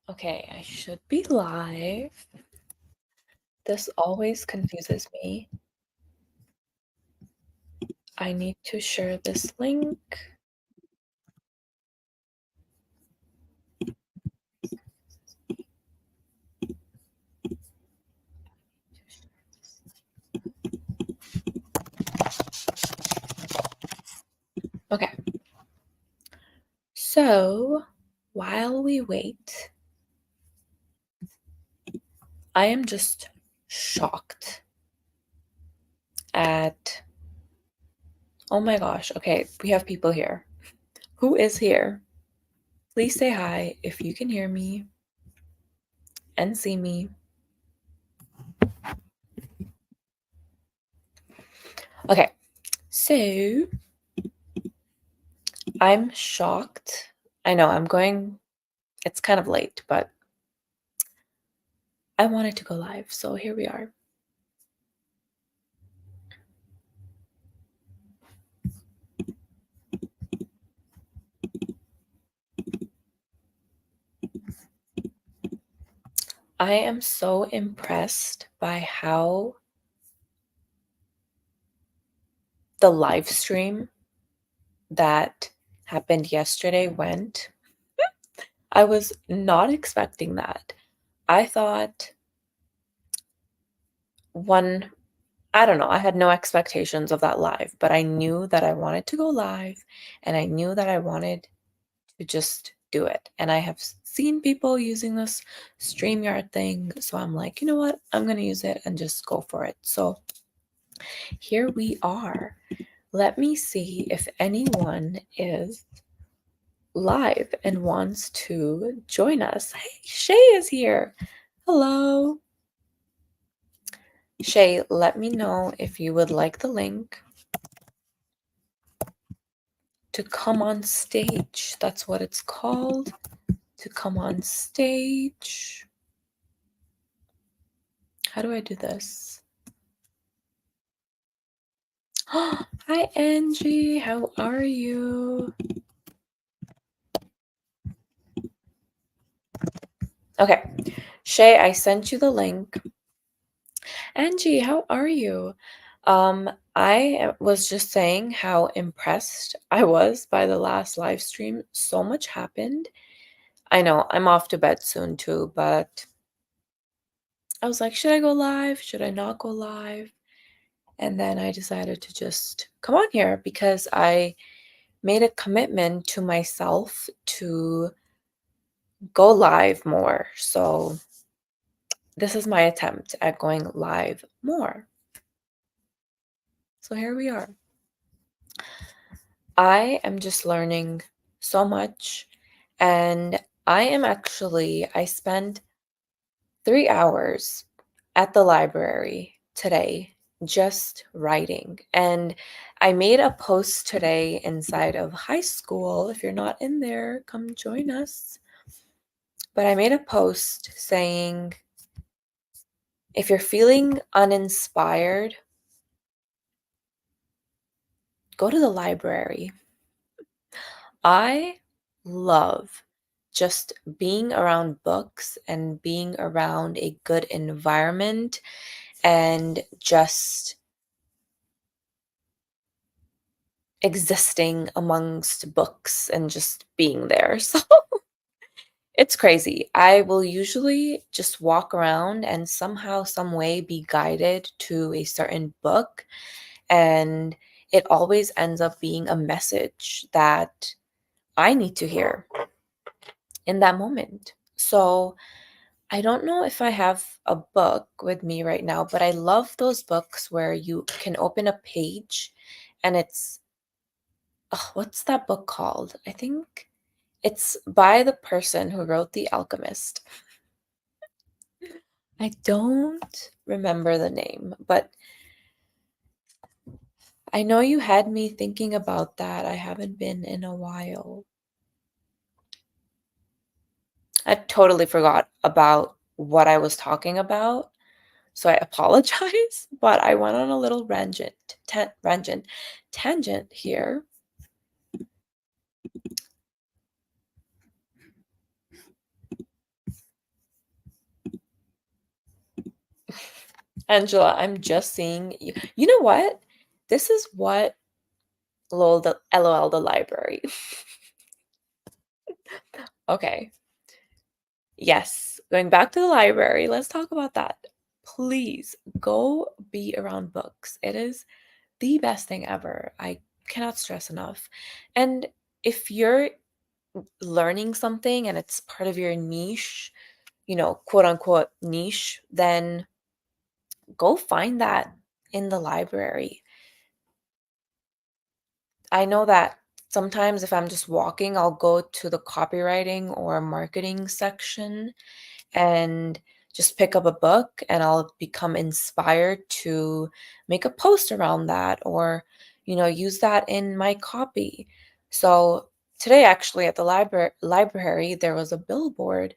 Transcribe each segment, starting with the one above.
Okay, I should be live. This always confuses me. I need to share this link. Okay. So, while we wait, I am just shocked at, oh my gosh, okay, we have people here. Who is here? Please say hi if you can hear me and see me. Okay, so I'm shocked. I know it's kind of late, but I wanted to go live, so here we are. I am so impressed by how the live stream that happened yesterday went. I was not expecting that. I thought one, I don't know, I had no expectations of that live, but I knew that I wanted to go live and I knew that I wanted to just do it. And I have seen people using this StreamYard thing. So I'm like, you know what? I'm going to use it and just go for it. So here we are. Let me see if anyone is live and wants to join us. Hey, Shay is here. Hello. Shay, let me know if you would like the link to come on stage. That's what it's called, to come on stage. How do I do this? Hi, Angie. How are you? Okay. Shay, I sent you the link. Angie, how are you? I was just saying how impressed I was by the last live stream. So much happened. I know I'm off to bed soon too, but I was like, should I go live? Should I not go live? And then I decided to just come on here because I made a commitment to myself to go live more. So this is my attempt at going live more. So here we are. I am just learning so much. And I spent 3 hours at the library today just writing. And I made a post today inside of high school. If you're not in there, come join us. But I made a post saying, if you're feeling uninspired, go to the library. I love just being around books and being around a good environment and just existing amongst books and just being there. So it's crazy. I will usually just walk around and somehow, some way be guided to a certain book. And it always ends up being a message that I need to hear in that moment. So I don't know if I have a book with me right now, but I love those books where you can open a page and it's, oh, what's that book called? I think it's by the person who wrote The Alchemist. I don't remember the name, but I know you had me thinking about that. I haven't been in a while. I totally forgot about what I was talking about, so I apologize, but I went on a little tangent here. Angela, I'm just seeing you. You know what? This is what LOL the library. Okay. Yes, going back to the library, let's talk about that. Please go be around books. It is the best thing ever. I cannot stress enough. And if you're learning something and it's part of your niche, quote unquote niche, then go find that in the library. I know that sometimes if I'm just walking, I'll go to the copywriting or marketing section and just pick up a book and I'll become inspired to make a post around that or, use that in my copy. So today actually at the library there was a billboard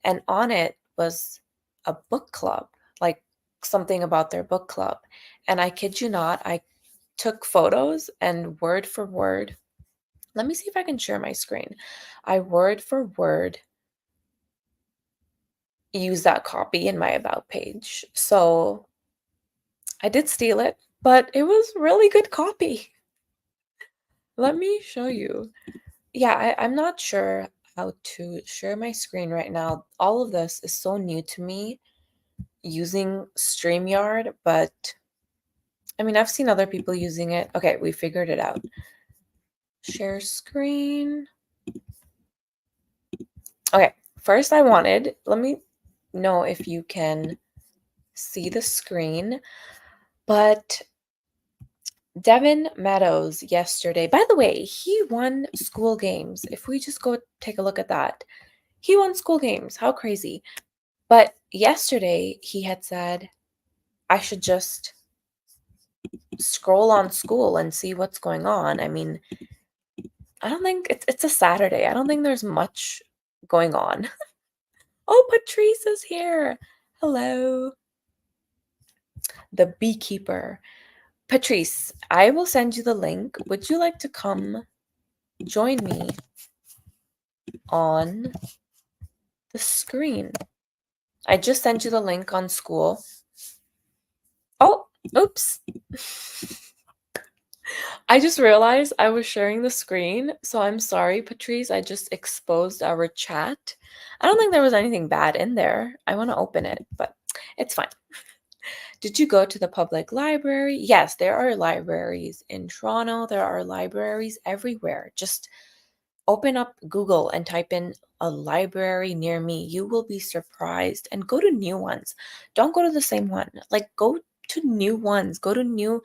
and on it was a book club, like something about their book club. And I kid you not, I took photos and word for word. Let me see if I can share my screen. I word for word use that copy in my about page. So I did steal it, but it was really good copy. Let me show you. Yeah, I'm not sure how to share my screen right now. All of this is so new to me using StreamYard, but I mean, I've seen other people using it. Okay, we figured it out. Share screen. Okay, first let me know if you can see the screen, but Devin Meadows yesterday, by the way, he won Skool Games. If we just go take a look at that, he won Skool Games. How crazy. But yesterday he had said, I should just scroll on Skool and see what's going on. I mean, I don't think it's a Saturday. I don't think there's much going on. Oh, Patrice is here. Hello. The beekeeper. Patrice, I will send you the link. Would you like to come join me on the screen? I just sent you the link on Skool. Oh, oops. I just realized I was sharing the screen, so I'm sorry, Patrice. I just exposed our chat. I don't think there was anything bad in there. I want to open it, but it's fine. Did you go to the public library? Yes, there are libraries in Toronto. There are libraries everywhere. Just open up Google and type in a library near me. You will be surprised and go to new ones. Don't go to the same one. Like, go to new ones, go to new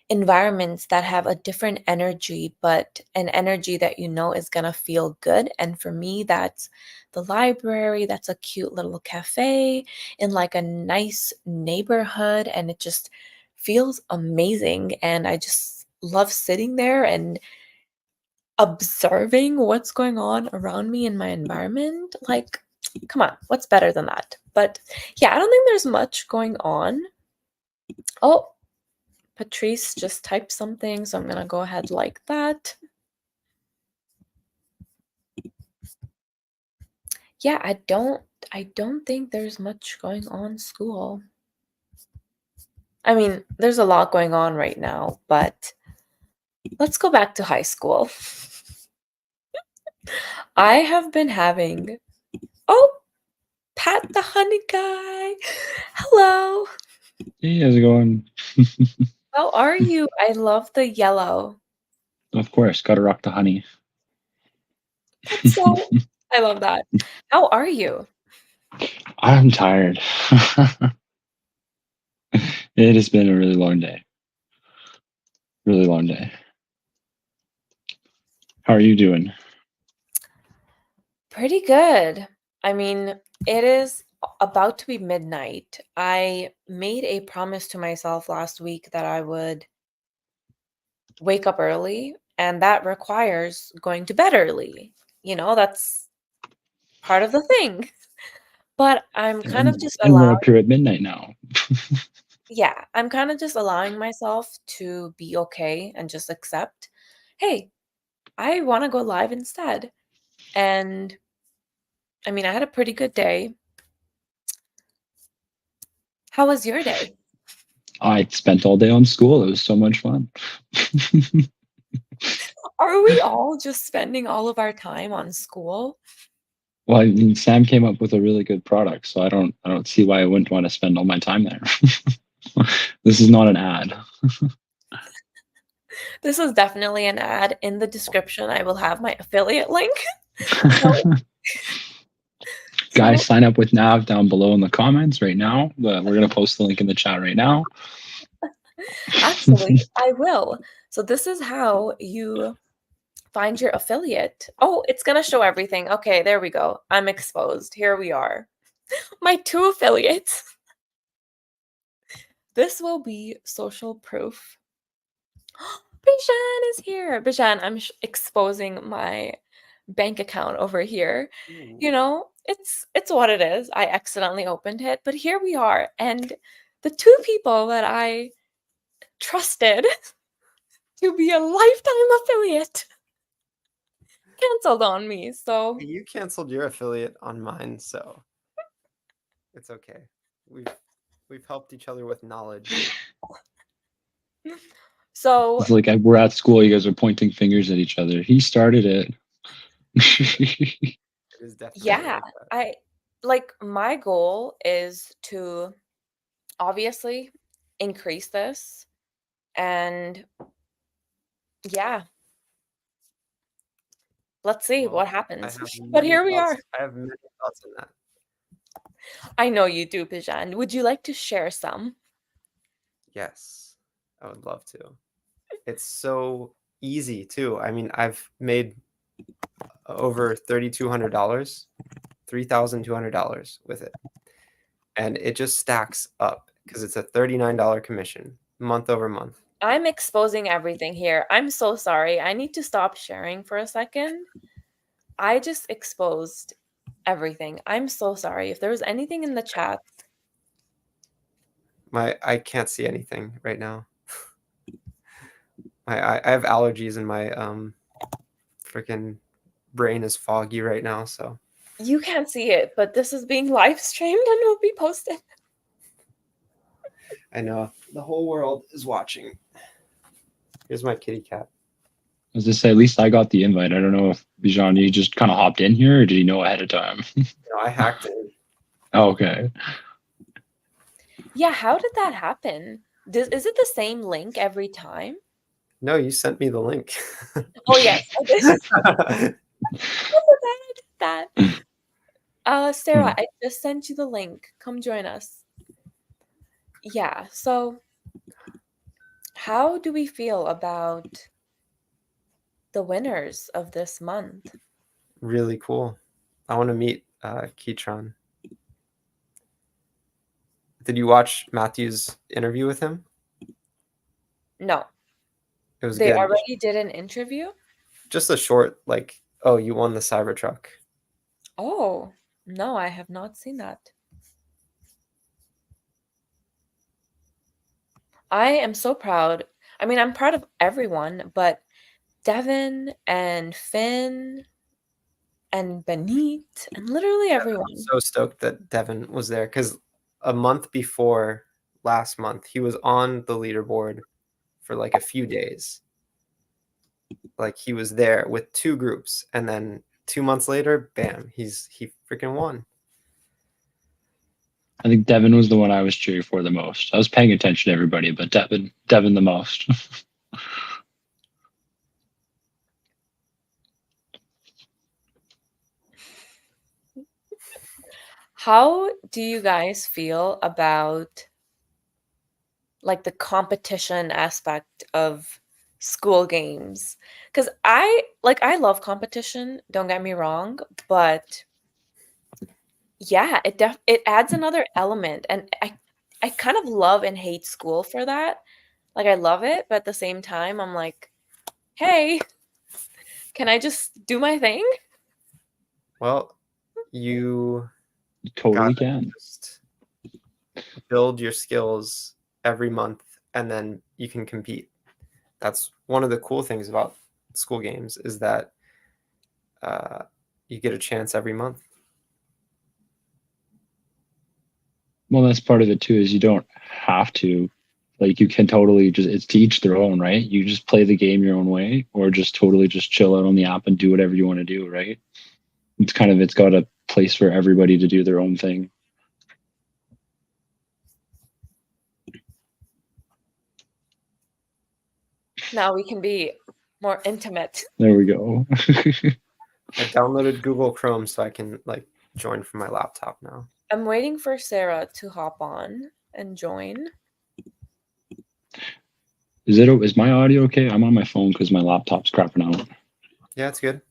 environments that have a different energy, but an energy that you know is going to feel good. And for me, that's the library. That's a cute little cafe in like a nice neighborhood. And it just feels amazing. And I just love sitting there and observing what's going on around me in my environment. Like, come on, what's better than that? But yeah, I don't think there's much going on. Oh, Patrice just typed something, so I'm gonna go ahead like that. Yeah, I don't think there's much going on Skool. I mean, there's a lot going on right now, but let's go back to high school. I have been having Oh, Pat the honey guy. Hello. Hey, how's it going? How are you? I love the yellow. Of course, gotta rock the honey. That's so I love that. How are you? I'm tired. It has been a really long day. Really long day. How are you doing? Pretty good. I mean, it is about to be midnight. I made a promise to myself last week that I would wake up early, and that requires going to bed early. That's part of the thing. But I'm kind of just And we're up here at midnight now. I'm kind of just allowing myself to be okay and just accept, hey, I want to go live instead. And I mean, I had a pretty good day. How was your day? I spent all day on school. It was so much fun. Are we all just spending all of our time on school? Well, I mean, Sam came up with a really good product, so I don't see why I wouldn't want to spend all my time there. This is not an ad. This is definitely an ad. In the description, I will have my affiliate link. So Guys, so sign up with Nav down below in the comments right now. But we're gonna post the link in the chat right now. actually, I will. So this is how you find your affiliate. Oh, it's gonna show everything. Okay, there we go. I'm exposed. Here we are. My 2 affiliates. This will be social proof. Bishan is here. Bishan, I'm exposing my bank account over here. Ooh. You know, it's what it is. I accidentally opened it, but here we are. And the 2 people that I trusted to be a lifetime affiliate canceled on me. So You canceled your affiliate on mine, so it's okay. We've helped each other with knowledge. so It's like we're at school. You guys are pointing fingers at each other. He started it. It is definitely yeah, like that. I like my goal is to obviously increase this and yeah, let's see what Well, I happens. have But many here we thoughts. are. I have many thoughts on that. I know you do, Bijan. Would you like to share some? Yes, I would love to. It's so easy too. I mean, I've made over $3,200, $3,200 with it, and it just stacks up because it's a $39 commission month over month. I'm exposing everything here. I'm so sorry. I need to stop sharing for a second. I just exposed everything. I'm so sorry. If there was anything in the chat, I can't see anything right now. I have allergies and my freaking brain is foggy right now. So you can't see it, but this is being live streamed and will be posted. I know the whole world is watching. Here's my kitty cat. As I say, at least I got the invite. I don't know if Bijan, you just kind of hopped in here, or did you know ahead of time? I hacked it. Oh, okay. Yeah, how did that happen? Is it the same link every time? No, you sent me the link. Oh, yes, I did. I did that. Sarah, I just sent you the link. Come join us. Yeah, so how do we feel about the winners of this month? Really cool. I want to meet Keytron. Did you watch Matthew's interview with him? No, It was they good. already did an interview? Just a short, like, oh, you won the Cybertruck. Oh, no, I have not seen that. I am so proud. I mean, I'm proud of everyone, but Devin and Finn and Benit and literally I'm everyone. so stoked that Devin was there because a month before last month, he was on the leaderboard for like a few days. Like he was there with 2 groups, and then 2 months later, bam, he freaking won. I think Devin was the one I was cheering for the most. I was paying attention to everybody, but Devin the most. How do you guys feel about like the competition aspect of school games? Because I love competition, don't get me wrong, but yeah, it adds another element, and I kind of love and hate school for that. Like I love it, but at the same time, I'm like, hey, can I just do my thing? Well, you Totally gotta can. just build your skills every month, and then you can compete. That's one of the cool things about school games is that you get a chance every month. Well, that's part of it too. Is you don't have to Like you can totally just, it's to each their own, right? You just play the game your own way, or just totally just chill out on the app and do whatever you want to do, right? It's got a place for everybody to do their own thing. Now we can be more intimate. There we go. I downloaded Google Chrome so I can like join from my laptop now. I'm waiting for Sarah to hop on and join. Is my audio okay? I'm on my phone because my laptop's crapping out. Yeah, it's good.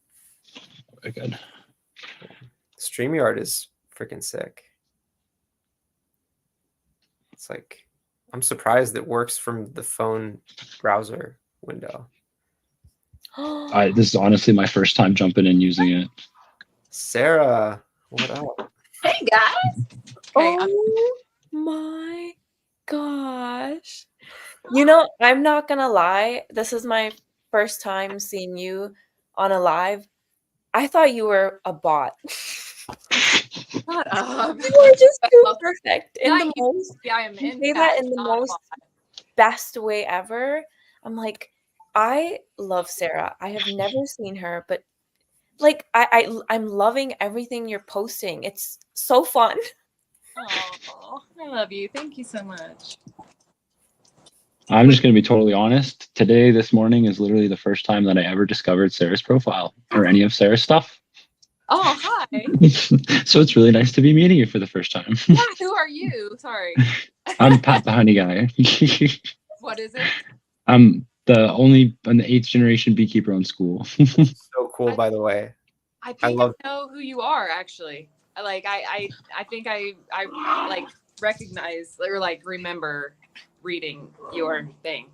Very good. StreamYard is freaking sick. It's like, I'm surprised it works from the phone browser window. This is honestly my first time jumping in using it. Sarah, what up? Hey guys. Okay, Oh my gosh. You know, I'm not gonna lie. This is my first time seeing you on a live. I thought you were a bot. shut up. You are just too perfect in the most. Yeah, I am You in say that fact in the not a most bot. best way ever. I'm like, I love Sarah. I have never seen her, but like I'm loving everything you're posting. It's so fun. Oh, I love you. Thank you so much. I'm just going to be totally honest. Today, this morning is literally the first time that I ever discovered Sarah's profile or any of Sarah's stuff. Oh, hi. So it's really nice to be meeting you for the first time. Yeah, who are you? Sorry. I'm Pat the Honey Guy. What is it? I'm I'm the 8th generation beekeeper on Skool. So cool, by the way. I think love- I know who you are actually. I think I like recognize or like remember reading your thing.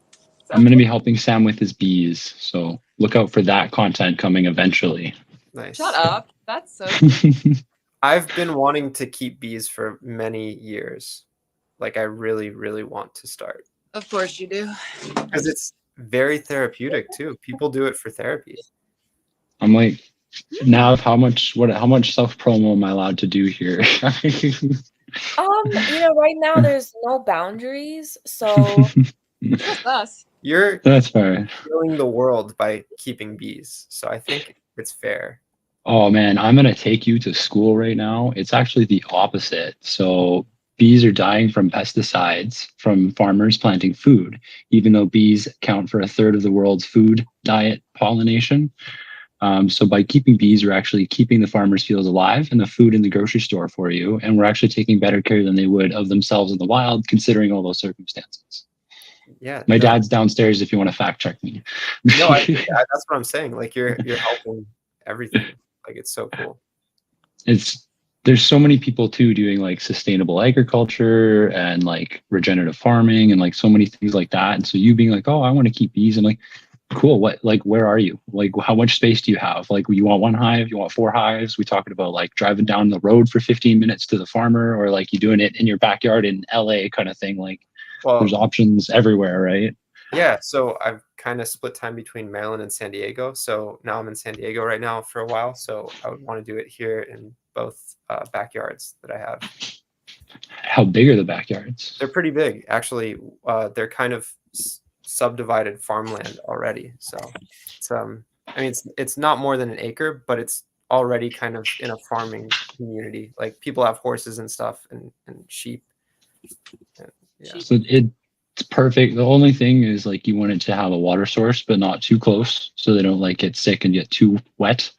So I'm going to be helping Sam with his bees. So look out for that content coming eventually. Nice. shut up. That's so I've been wanting to keep bees for many years. Like I really, really want to start. Of course you do. Because it's very therapeutic too. People do it for therapy. I'm like, Nav, how much self promo am I allowed to do here? You know, right now there's no boundaries, so Just us. You're That's fair. healing the world by keeping bees. So I think it's fair. Oh man, I'm gonna take you to school right now. It's actually the opposite. So bees are dying from pesticides from farmers planting food, even though bees account for 1/3 of the world's food diet pollination. So by keeping bees, we're actually keeping the farmers' fields alive and the food in the grocery store for you. And we're actually taking better care than they would of themselves in the wild, considering all those circumstances. Yeah. My no, dad's downstairs if you want to fact check me. No, that's what I'm saying. Like you're helping everything. Like it's so cool. There's so many people too doing like sustainable agriculture and like regenerative farming and like so many things like that. And so you being like, oh, I want to keep bees. I'm like, cool. What, like, where are you? Like, how much space do you have? Like, you want 1 hive? You want 4 hives? We talking about like driving down the road for 15 minutes to the farmer, or like you doing it in your backyard in LA kind of thing. Like, Well, there's options everywhere, right? yeah. So I've kind of split time between Maryland and San Diego. So now I'm in San Diego right now for a while. So I would want to do it here in both backyards that I have. How big are the backyards? They're pretty big, actually. They're kind of subdivided farmland already. So it's I mean it's not more than an acre, but it's already kind of in a farming community. Like people have horses and stuff and sheep. And, yeah. So it's perfect. The only thing is like you want it to have a water source, but not too close, so they don't like get sick and get too wet.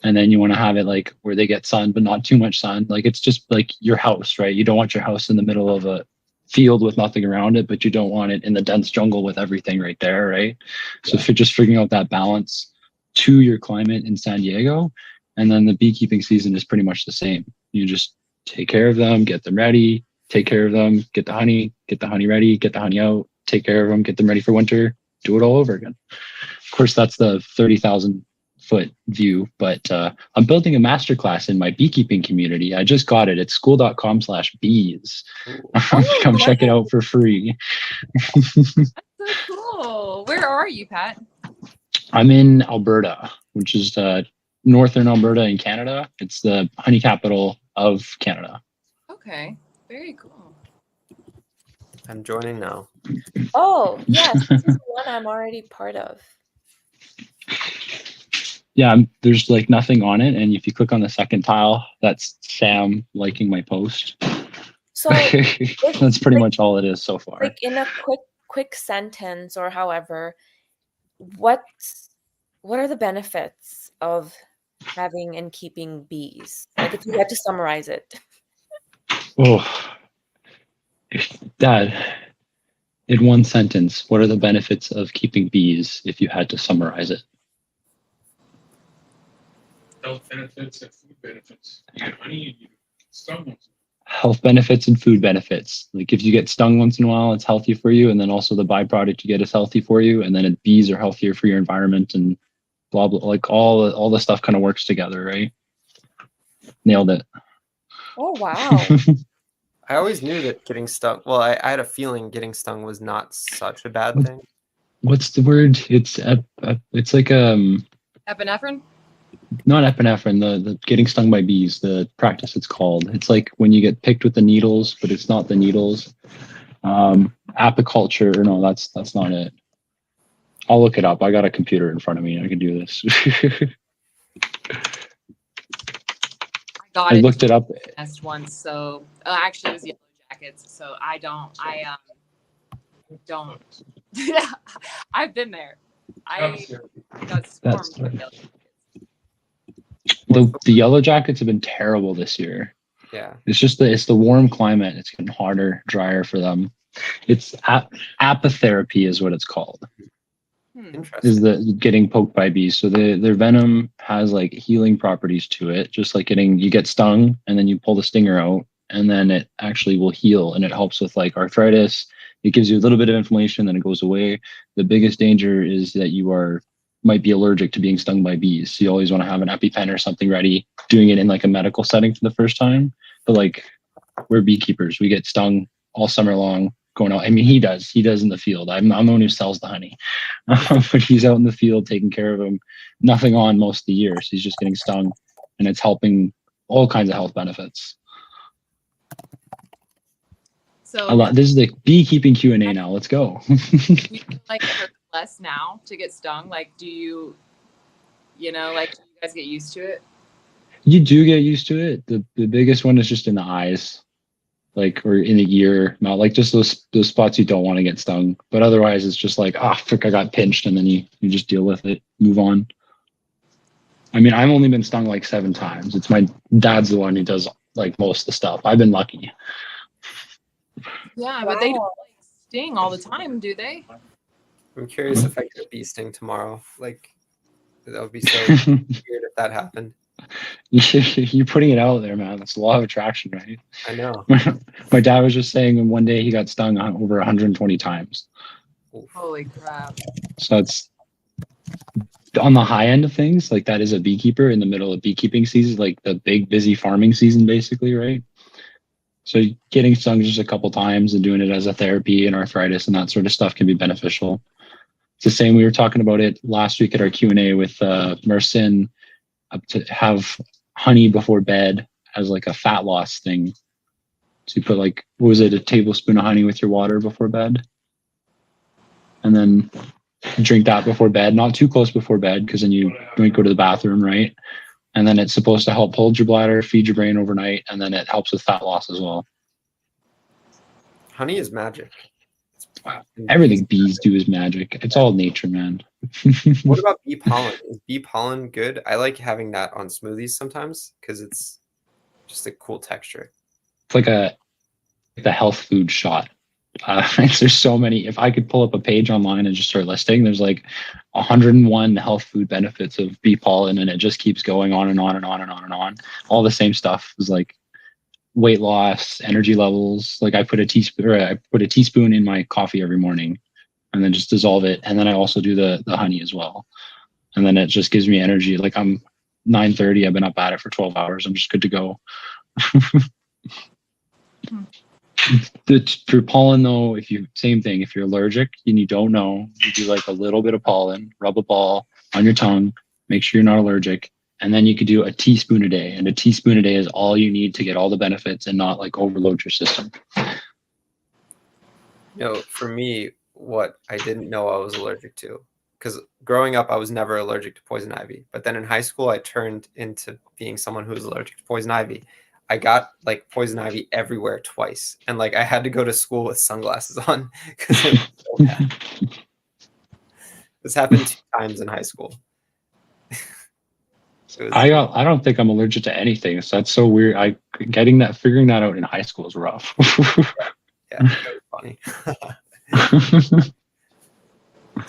And then you want to have it like where they get sun, but not too much sun. Like it's just like your house, right? You don't want your house in the middle of a field with nothing around it, but you don't want it in the dense jungle with everything right there, right? So if you're just figuring out that balance to your climate in San Diego, and then the beekeeping season is pretty much the same. You just take care of them, get them ready, take care of them, get the honey ready, get the honey out, take care of them, get them ready for winter, do it all over again. Of course, that's the 30,000 foot view, but I'm building a masterclass in my beekeeping community. I just got it. It's school.com/bees. Come check it out for free. That's so cool. Where are you, Pat? I'm in Alberta, which is northern Alberta in Canada. It's the honey capital of Canada. Okay. Very cool. I'm joining now. Oh, yes, this is the one I'm already part of. Yeah, there's like nothing on it, and if you click on the second tile, that's Sam liking my post. So That's pretty much all it is so far. like in a quick sentence or however, what are the benefits of having and keeping bees? Like if you had to summarize it. Oh, Dad, in one sentence, what are the benefits of keeping bees if you had to summarize it? Health benefits and food benefits. You get honey and you get stung. Health benefits and food benefits. Like if you get stung once in a while, it's healthy for you, and then also the byproduct you get is healthy for you, and then bees are healthier for your environment, and blah blah. Like all the stuff kind of works together, right? Nailed it. Oh wow. I always knew that getting stung. Well, I had a feeling getting stung was not such a bad thing. What's the word? It's like Epinephrine? not epinephrine. The getting stung by bees. The practice it's called. It's like when you get picked with the needles, but it's not the needles. Apiculture. Or no, that's not it. I'll look it up. I got a computer in front of me. I can do this. Got I it. looked it up. Nest once, so actually it was Yellow Jackets. So I don't. I've been there. I got swarmed with Yellow Jackets. The Yellow Jackets have been terrible this year. Yeah. It's the warm climate. It's getting harder, drier for them. It's apitherapy is what it's called. Interesting. Is the getting poked by bees. So their venom has like healing properties to it, just like you get stung and then you pull the stinger out and then it actually will heal, and it helps with like arthritis. It gives you a little bit of inflammation, then it goes away. The biggest danger is that you might be allergic to being stung by bees. So you always want to have an EpiPen or something ready, doing it in like a medical setting for the first time. But like we're beekeepers, we get stung all summer long going out. I mean, he does in the field. I'm the one who sells the honey, but he's out in the field taking care of him. Nothing on most of the year, so he's just getting stung, and it's helping all kinds of health benefits. So This is the beekeeping Q&A now. Let's go. you feel like it hurts less now to get stung? Like, do you guys get used to it? You do get used to it. The biggest one is just in the eyes, like, or in the ear, not like just those spots you don't want to get stung. But otherwise, it's just like, frick, I got pinched, and then you just deal with it, move on. I mean, I've only been stung like 7 times. It's my dad's the one who does like most of the stuff. I've been lucky. Yeah, but they don't like sting all the time, do they? I'm curious if I get a bee sting tomorrow. Like, that would be so weird if that happened. You're putting it out there, man. That's the law of attraction, right? I know. My dad was just saying one day he got stung over 120 times. Holy crap. So it's on the high end of things. Like, that is a beekeeper in the middle of beekeeping season, like the big busy farming season, basically, right? So getting stung just a couple times and doing it as a therapy and arthritis and that sort of stuff can be beneficial. It's the same. We were talking about it last week at our Q&A with Mersin, to have honey before bed as like a fat loss thing. So you put like, what was it, a tablespoon of honey with your water before bed? And then drink that before bed, not too close before bed, because then you don't go to the bathroom, right? And then it's supposed to help hold your bladder, feed your brain overnight, and then it helps with fat loss as well. Honey is magic. Everything bees do is magic. It's all nature, man. What about bee pollen? Is bee pollen good? I like having that on smoothies sometimes because it's just a cool texture. It's like the health food shot. There's so many. If I could pull up a page online and just start listing, there's like 101 health food benefits of bee pollen, and it just keeps going on and on and on and on and on. All the same stuff is like weight loss, energy levels. Like I put a teaspoon in my coffee every morning, and then just dissolve it. And then I also do the honey as well, and then it just gives me energy. Like I'm 9:30. I've been up at it for 12 hours. I'm just good to go. For pollen though, same thing. If you're allergic and you don't know, you do like a little bit of pollen, rub a ball on your tongue, make sure you're not allergic, and then you could do a teaspoon a day. And a teaspoon a day is all you need to get all the benefits and not like overload your system. No, for me, what I didn't know I was allergic to, because growing up, I was never allergic to poison ivy. But then in high school, I turned into being someone who was allergic to poison ivy. I got like poison ivy everywhere twice, and like I had to go to school with sunglasses on because it was so bad. This happened 2 times in high school. It was, I don't think I'm allergic to anything, so that's so weird. Figuring that out in high school is rough. yeah, it was funny. I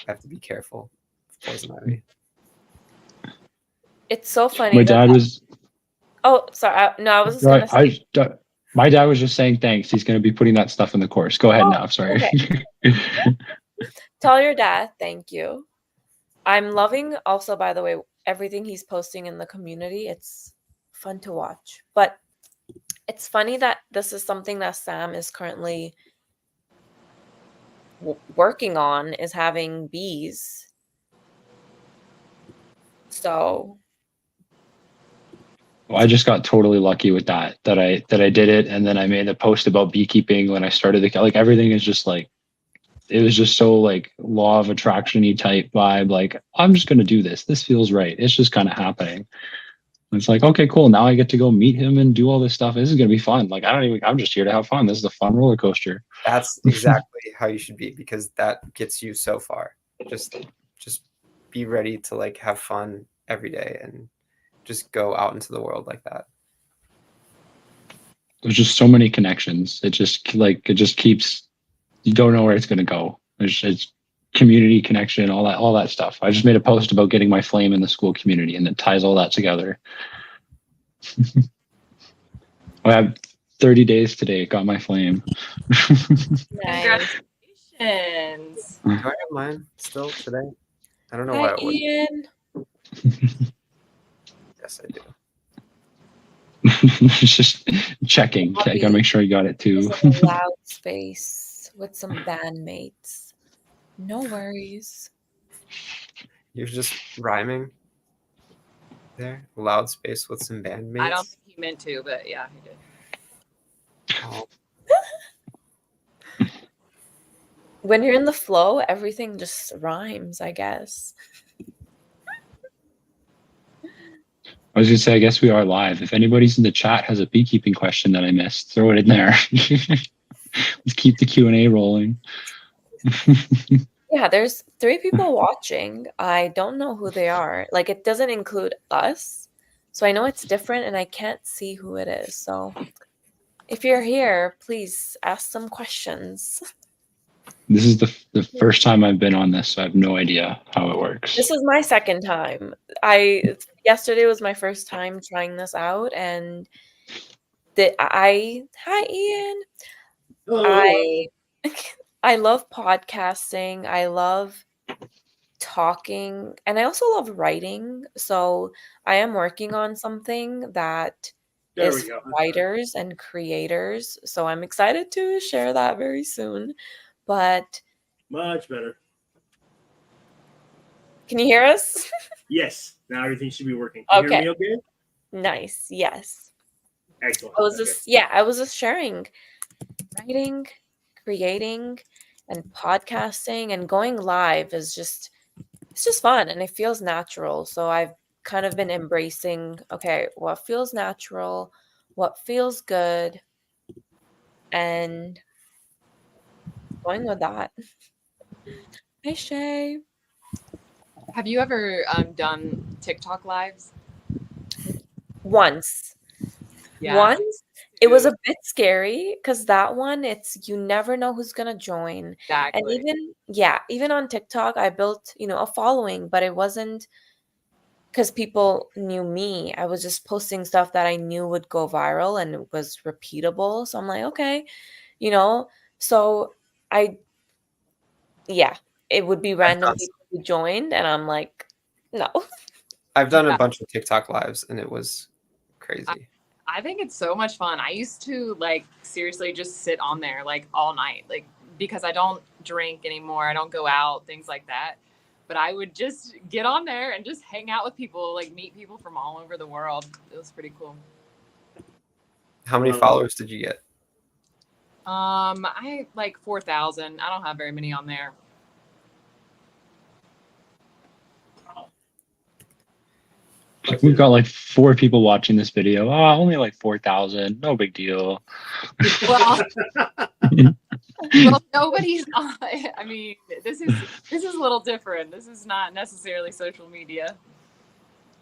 have to be careful with poison ivy. It's so funny My that. dad was. Oh, sorry. I was just gonna say. My dad was just saying thanks. He's going to be putting that stuff in the course. Go ahead Oh, now. Sorry. okay. Tell your dad thank you. I'm loving also, by the way, everything he's posting in the community. It's fun to watch. But it's funny that this is something that Sam is currently working on, is having bees. So Well, I just got totally lucky with that I did it, and then I made a post about beekeeping when I started like everything is just like it was just so like law of attraction-y type vibe. Like I'm just gonna do this. This feels right. It's just kind of happening. And it's like okay, cool. Now I get to go meet him and do all this stuff. This is gonna be fun. Like I'm just here to have fun. This is a fun roller coaster. That's exactly how you should be, because that gets you so far. Just be ready to like have fun every day and just go out into the world like that. There's just so many connections. It just keeps. You don't know where it's gonna go. It's community connection, all that stuff. I just made a post about getting my flame in the school community, and it ties all that together. I have 30 days today. Got my flame. nice. Congratulations. Do I have mine still today? I don't know why Hi, it wouldn't. Ian. Yes, I do. Just checking. I gotta make sure you got it too. There's like a loud space with some bandmates. No worries. You're just rhyming there. Loud space with some bandmates. I don't think he meant to, but yeah, he did. Oh, When you're in the flow, everything just rhymes, I guess. I was gonna say, I guess we are live. If anybody's in the chat has a beekeeping question that I missed, throw it in there. Let's keep the Q&A rolling. Yeah, there's 3 people watching. I don't know who they are. Like, it doesn't include us. So I know it's different and I can't see who it is. So if you're here, please ask some questions. This is the first time I've been on this, so I have no idea how it works. This is my second time. Yesterday was my first time trying this out, and hi Ian. I love podcasting. I love talking, and I also love writing. So I am working on something that is for writers and creators. So I'm excited to share that very soon. But much better. Can you hear us? Yes. Now everything should be working. Can you hear me okay? Nice. Yes. Excellent. I was just sharing writing, creating, and podcasting, and going live is just fun and it feels natural. So I've kind of been embracing, okay, what feels natural, what feels good, and going with that. Hey Shay. Have you ever done TikTok lives? Once. Yeah. Once. It was a bit scary because that one, you never know who's gonna join. Exactly. And even on TikTok, I built, a following, but it wasn't because people knew me. I was just posting stuff that I knew would go viral and it was repeatable. So I'm like, okay, so it would be random people who joined, and I'm like, no. I've done a bunch of TikTok lives, and it was crazy. I think it's so much fun. I used to seriously just sit on there all night, because I don't drink anymore. I don't go out, things like that. But I would just get on there and just hang out with people, meet people from all over the world. It was pretty cool. How many followers did you get? I like 4,000. I don't have very many on there. We've got like 4 people watching this video. Oh, only like 4,000. No big deal. Well, nobody's on. I mean, this is a little different. This is not necessarily social media.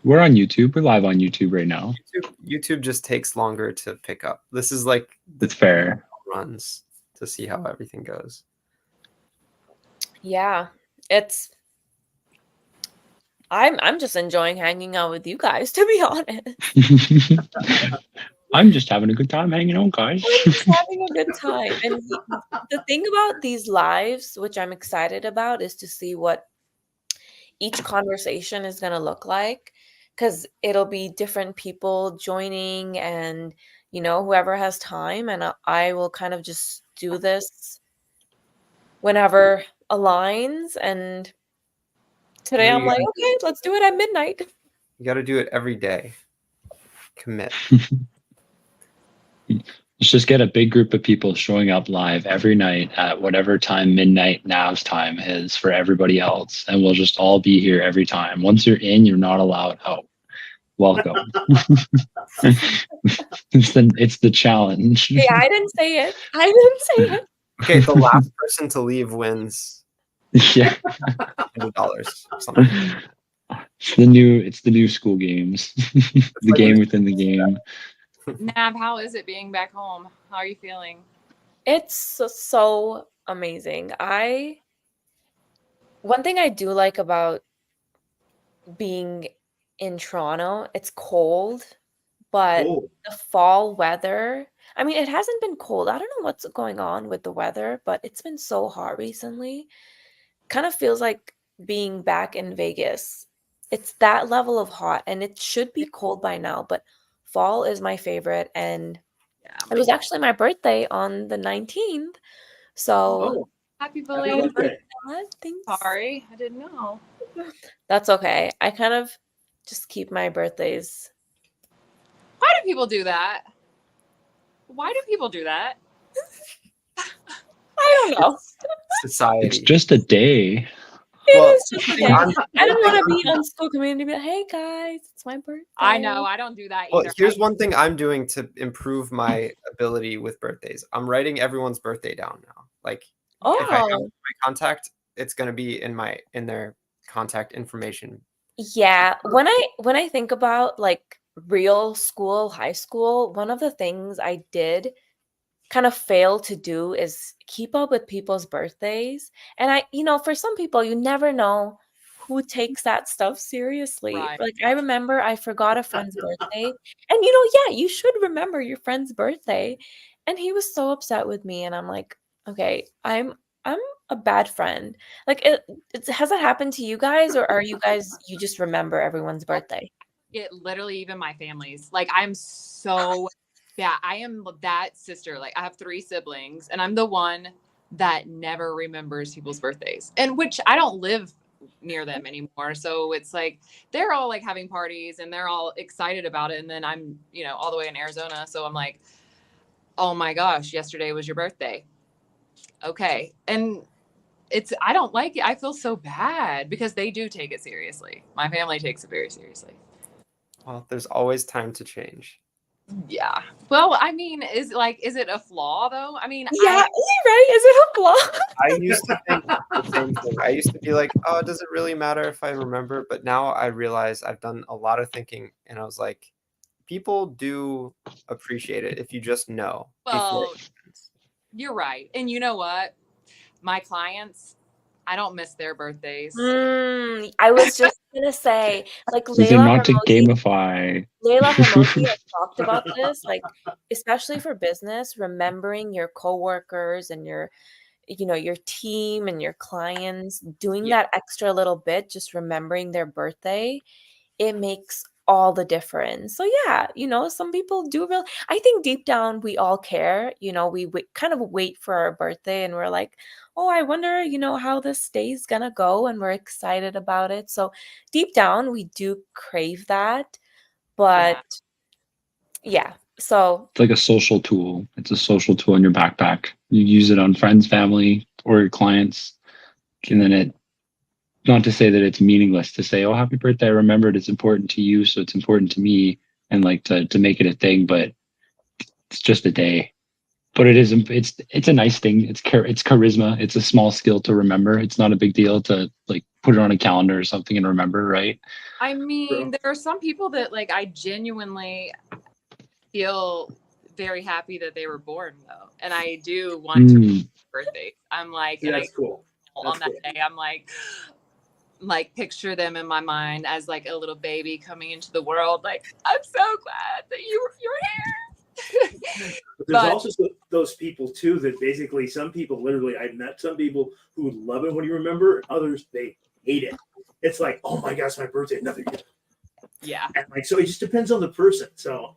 We're on YouTube. We're live on YouTube right now. YouTube just takes longer to pick up. This is like That's fair. runs to see how everything goes. Yeah, I'm just enjoying hanging out with you guys, to be honest. I'm just having a good time hanging out, guys. We're just having a good time. And the thing about these lives, which I'm excited about, is to see what each conversation is going to look like, because it'll be different people joining and, whoever has time. And I will kind of just do this whenever aligns. And today I'm like, okay, let's do it at midnight. You got to do it every day. Commit. Let's just get a big group of people showing up live every night at whatever time midnight now's time is for everybody else. And we'll just all be here every time. Once you're in, you're not allowed out. Welcome. It's the challenge. Yeah, I didn't say it. I didn't say it. Okay, the last person to leave wins Yeah. $100 or something. It's the new Skool Games. The game within the game. Nav, how is it being back home? How are you feeling? It's so amazing. One thing I do like about being in Toronto, it's cold, but the fall weather, I mean, it hasn't been cold. I don't know what's going on with the weather, but it's been so hot recently. Kind of feels like being back in Vegas. It's that level of hot, and it should be cold by now, but fall is my favorite. And it was actually my birthday on the 19th. So happy belated birthday. Thanks. Sorry, I didn't know. That's okay. I kind of just keep my birthdays. Why do people do that? Why do people do that? I don't know. Society. It's just a day. Well, It's just a day. I don't want to be on school community and be like, hey guys, it's my birthday. I know, I don't do that well, either. here's one thing I'm doing to improve my ability with birthdays. I'm writing everyone's birthday down now. Like if I have my contact, it's gonna be in their contact information. Yeah. When I think about like real school, high school, one of the things I did kind of fail to do is keep up with people's birthdays. And for some people, you never know who takes that stuff seriously. Right. Like I remember I forgot a friend's birthday. And yeah, you should remember your friend's birthday. And he was so upset with me. And I'm like, okay, I'm a bad friend. Like has that happened to you guys, or are you just remember everyone's birthday? It literally, even my family's. Like I'm so yeah, I am that sister. Like I have 3 siblings and I'm the one that never remembers people's birthdays, and which I don't live near them anymore. So it's like, they're all like having parties and they're all excited about it. And then I'm, all the way in Arizona. So I'm like, oh my gosh, yesterday was your birthday. Okay. And I don't like it. I feel so bad because they do take it seriously. My family takes it very seriously. Well, there's always time to change. Yeah. Well, I mean, is it a flaw though? I mean, yeah, right? Is it a flaw? I used to think the same thing. I used to be like, oh, does it really matter if I remember? But now I realize I've done a lot of thinking, and I was like, people do appreciate it if you just know. Well, you're right. And you know what? My clients, I don't miss their birthdays. I was just gonna say, like, Layla not to gamify. Layla Hormozi has talked about this, like, especially for business, remembering your coworkers and your team and your clients, doing that extra little bit, just remembering their birthday, it makes all the difference. So yeah, some people do I think deep down we all care. We kind of wait for our birthday and we're like, oh, I wonder, how this day's gonna go, and we're excited about it. So deep down we do crave that. But yeah, So It's like a social tool. It's a social tool in your backpack. You use it on friends, family, or your clients, and then it. Not to say that it's meaningless to say, "Oh, happy birthday! I remembered it's important to you, so it's important to me," and like to make it a thing. But it's just a day. But it is. It's a nice thing. It's charisma. It's a small skill to remember. It's not a big deal to like put it on a calendar or something and remember, right? I mean, True. there are some people that like I genuinely feel very happy that they were born though, and I do want to Mm. birthday. I'm like, See, and that's cool. on That's that cool. day, I'm like picture them in my mind as like a little baby coming into the world. Like, I'm so glad that you're here. But there's But also those people too that basically some people literally I've met some people who would love it when you remember, others they hate it. It's like, oh my gosh, my birthday, another year. yeah, And like so it just depends on the person. So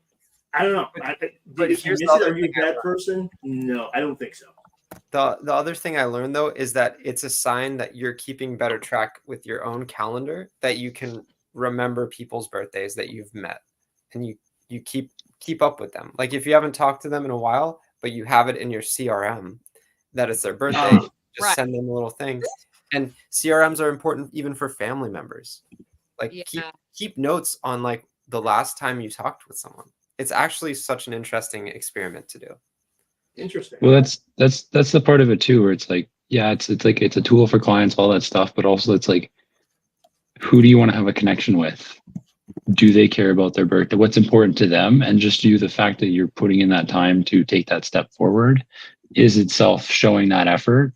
I don't know. But If you here's miss the it, other are you thing a I bad learned. person? No, I don't think so. The other thing I learned though is that it's a sign that you're keeping better track with your own calendar, that you can remember people's birthdays that you've met, and you keep up with them. Like if you haven't talked to them in a while, but you have it in your CRM that it's their birthday, just Right. send them a little thing. And CRMs are important even for family members. Like yeah. keep notes on like the last time you talked with someone. It's actually such an interesting experiment to do. Interesting. Well, that's the part of it too, where it's like, yeah, it's like it's a tool for clients, all that stuff, but also it's like, who do you want to have a connection with? Do they care about their birthday? What's important to them? And just the fact that you're putting in that time to take that step forward is itself showing that effort.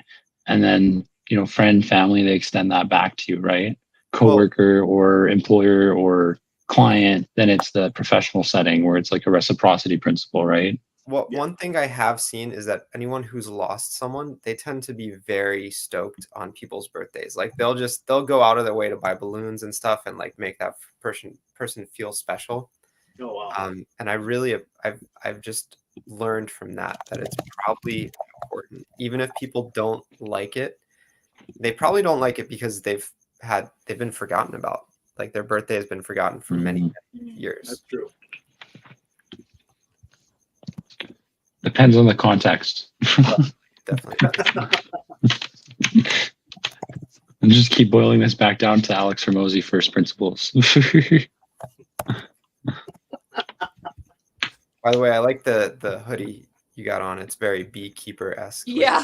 And then, friend, family, they extend that back to you, right? Coworker or employer or client, then it's the professional setting where it's like a reciprocity principle, right? One thing I have seen is that anyone who's lost someone, they tend to be very stoked on people's birthdays. Like they'll go out of their way to buy balloons and stuff and like make that person feel special. Oh wow. And I've just learned from that it's probably important. Even if people don't like it, they probably don't like it because they've been forgotten about. Like their birthday has been forgotten for many years. That's true. Depends on the context. Definitely. And just keep boiling this back down to Alex Hormozi first principles. By the way, I like the hoodie you got on. It's very beekeeper-esque. Yeah.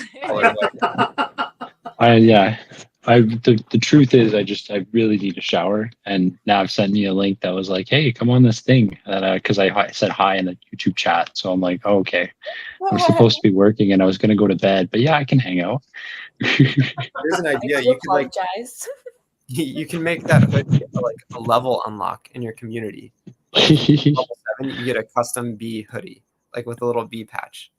The truth is I really need a shower, and now I've sent me a link that was like, hey, come on this thing, because I said hi in the YouTube chat, so I'm like, oh, okay, I'm supposed to be working and I was going to go to bed, but yeah, I can hang out. Here's an idea. I You can like apologize. you can make that hoodie like a level unlock in your community. Like level 7, you get a custom bee hoodie, like with a little bee patch.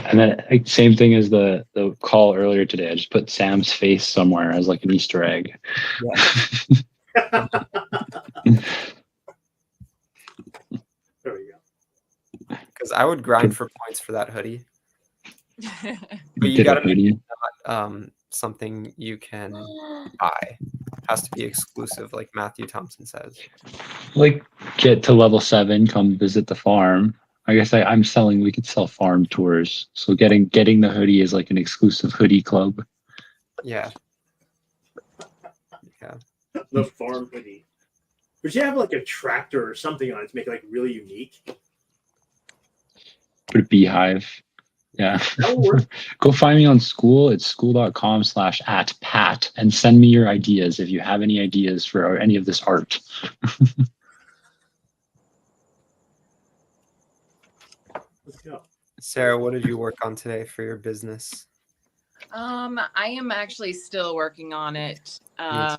And then same thing as the call earlier today. I just put Sam's face somewhere as like an Easter egg. Yeah. There we go. Because I would grind for points for that hoodie. But you Did a gotta make hoodie. it not something you can buy. It has to be exclusive, like Matthew Thompson says. Like get to level 7, come visit the farm. I guess we could sell farm tours. So getting the hoodie is like an exclusive hoodie club. Yeah. The farm hoodie. But you have like a tractor or something on it to make it like really unique. Put a beehive. Yeah. That will work. Go find me on Skool. It's skool.com/@pat and send me your ideas if you have any ideas for any of this art. Let's go. Sarah, what did you work on today for your business? I am actually still working on it. I'm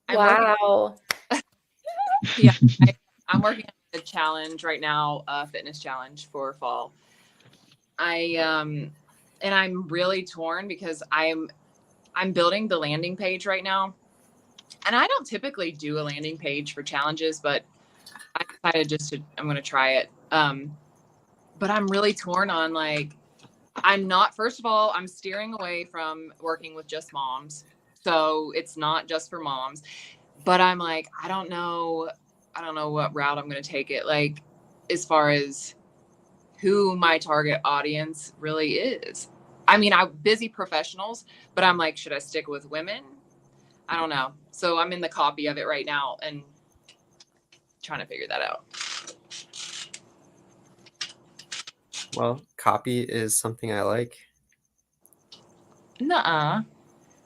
Wow. I'm working on a challenge right now, a fitness challenge for fall. And I'm really torn because I'm building the landing page right now. And I don't typically do a landing page for challenges, but I decided I'm going to try it. But I'm really torn on like, first of all, I'm steering away from working with just moms. So it's not just for moms, but I'm like, I don't know I don't know what route I'm going to take it. Like, as far as who my target audience really is. I mean, I'm busy professionals, but I'm like, should I stick with women? I don't know. So I'm in the copy of it right now and trying to figure that out. Well, copy is something I like. Nuh-uh.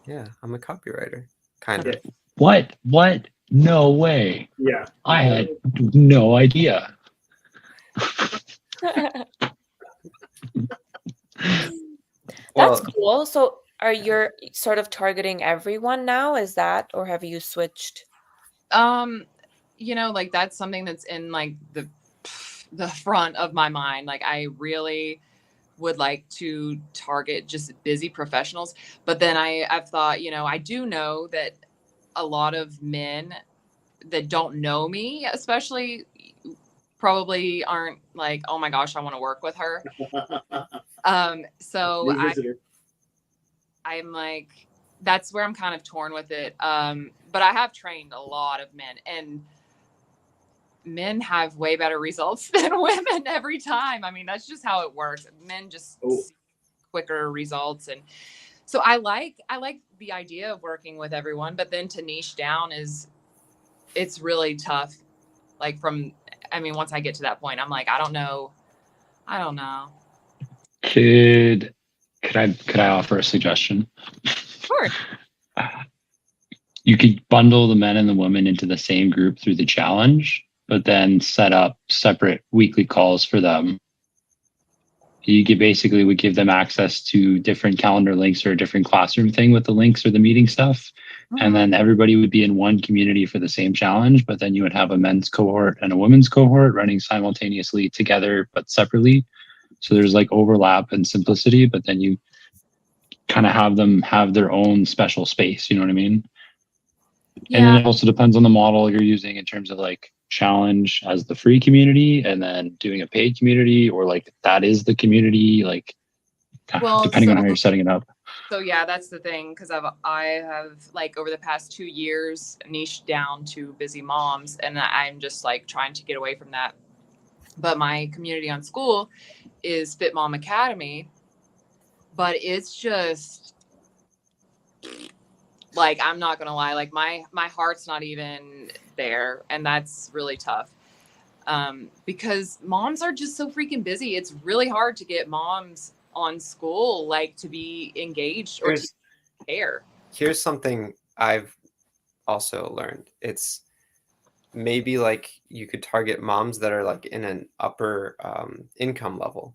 Yeah, I'm a copywriter, kind of. What? No way. Yeah. I had no idea. That's Well, cool. So are you sort of targeting everyone now? Is that, or have you switched? You know, like that's something that's in like the front of my mind. Like I really would like to target just busy professionals, but then I've thought, you know, I do know that a lot of men that don't know me, especially, probably aren't like, oh my gosh, I want to work with her. So New visitor. I'm like, that's where I'm kind of torn with it. But I have trained a lot of men, and men have way better results than women every time. I mean, that's just how it works. Men just see quicker results. And so I like the idea of working with everyone, but then to niche down it's really tough. Like once I get to that point, I'm like, I don't know. Could I offer a suggestion? Sure. You could bundle the men and the women into the same group through the challenge, but then set up separate weekly calls for them. You could basically would give them access to different calendar links or a different classroom thing with the links or the meeting stuff. And then everybody would be in one community for the same challenge, but then you would have a men's cohort and a women's cohort running simultaneously together, but separately. So there's like overlap and simplicity, but then you kind of have them have their own special space. You know what I mean? Yeah. And then it also depends on the model you're using in terms of like challenge as the free community and then doing a paid community, or like that is the community, like depending on how you're setting it up. So yeah, that's the thing, because I have like over the past 2 years niched down to busy moms, and I'm just like trying to get away from that. But my community on Skool is Fit Mom Academy, but it's just like, I'm not gonna lie, like my heart's not even there, and that's really tough. Because moms are just so freaking busy. It's really hard to get moms on Skool, like, to be engaged or to care. Here's something I've also learned. It's maybe like you could target moms that are like in an upper income level.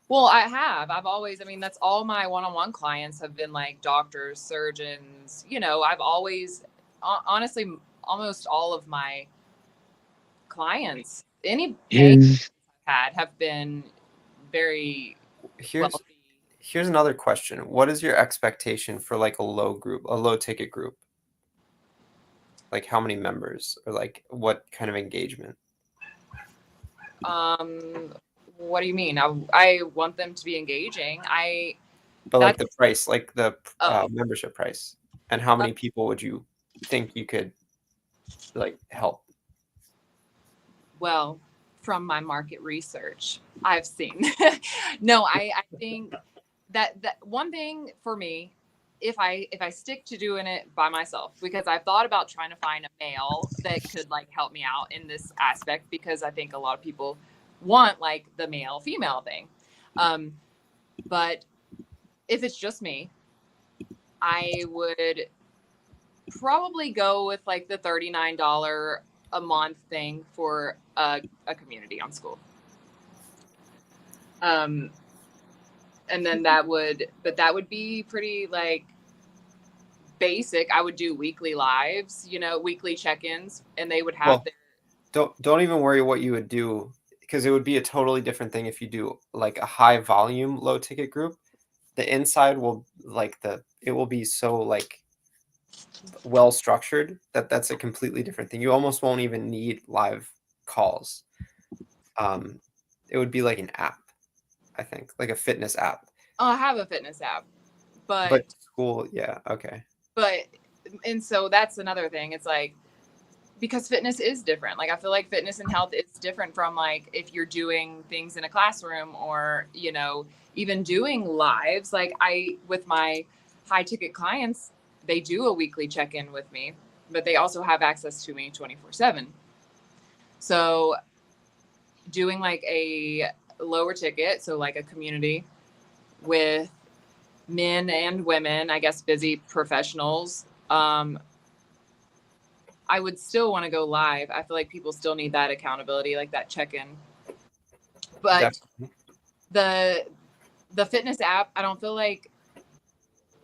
Well, I've always, that's all my one-on-one clients have been, like doctors, surgeons, I've always, honestly, almost all of my clients, any I've had, have been very wealthy. Here's another question. What is your expectation for like a low ticket group? Like how many members, or like what kind of engagement? What do you mean? I want them to be engaging. But like the price, like the membership price, and how many people would you think you could like help? Well, from my market research, I've seen. No, I think that one thing for me, if I stick to doing it by myself, because I've thought about trying to find a male that could like help me out in this aspect, because I think a lot of people want like the male female thing. But if it's just me, I would probably go with like the $39 a month thing for a community on Skool. And then that would be pretty like basic. I would do weekly lives, weekly check-ins, and they would have don't even worry what you would do, because it would be a totally different thing if you do like a high volume low ticket group. The inside will it will be so like well structured that's a completely different thing. You almost won't even need live calls. It would be like an app, I think, like a fitness app. I have a fitness app, but Skool, yeah, okay. And so that's another thing. It's like, because fitness is different. Like I feel like fitness and health is different from like if you're doing things in a classroom or, you know, even doing lives. Like with my high ticket clients, they do a weekly check-in with me, but they also have access to me 24/7. So doing like a lower ticket, so like a community with men and women, I guess, busy professionals, I would still want to go live. I feel like people still need that accountability, like that check-in. But the fitness app, I don't feel like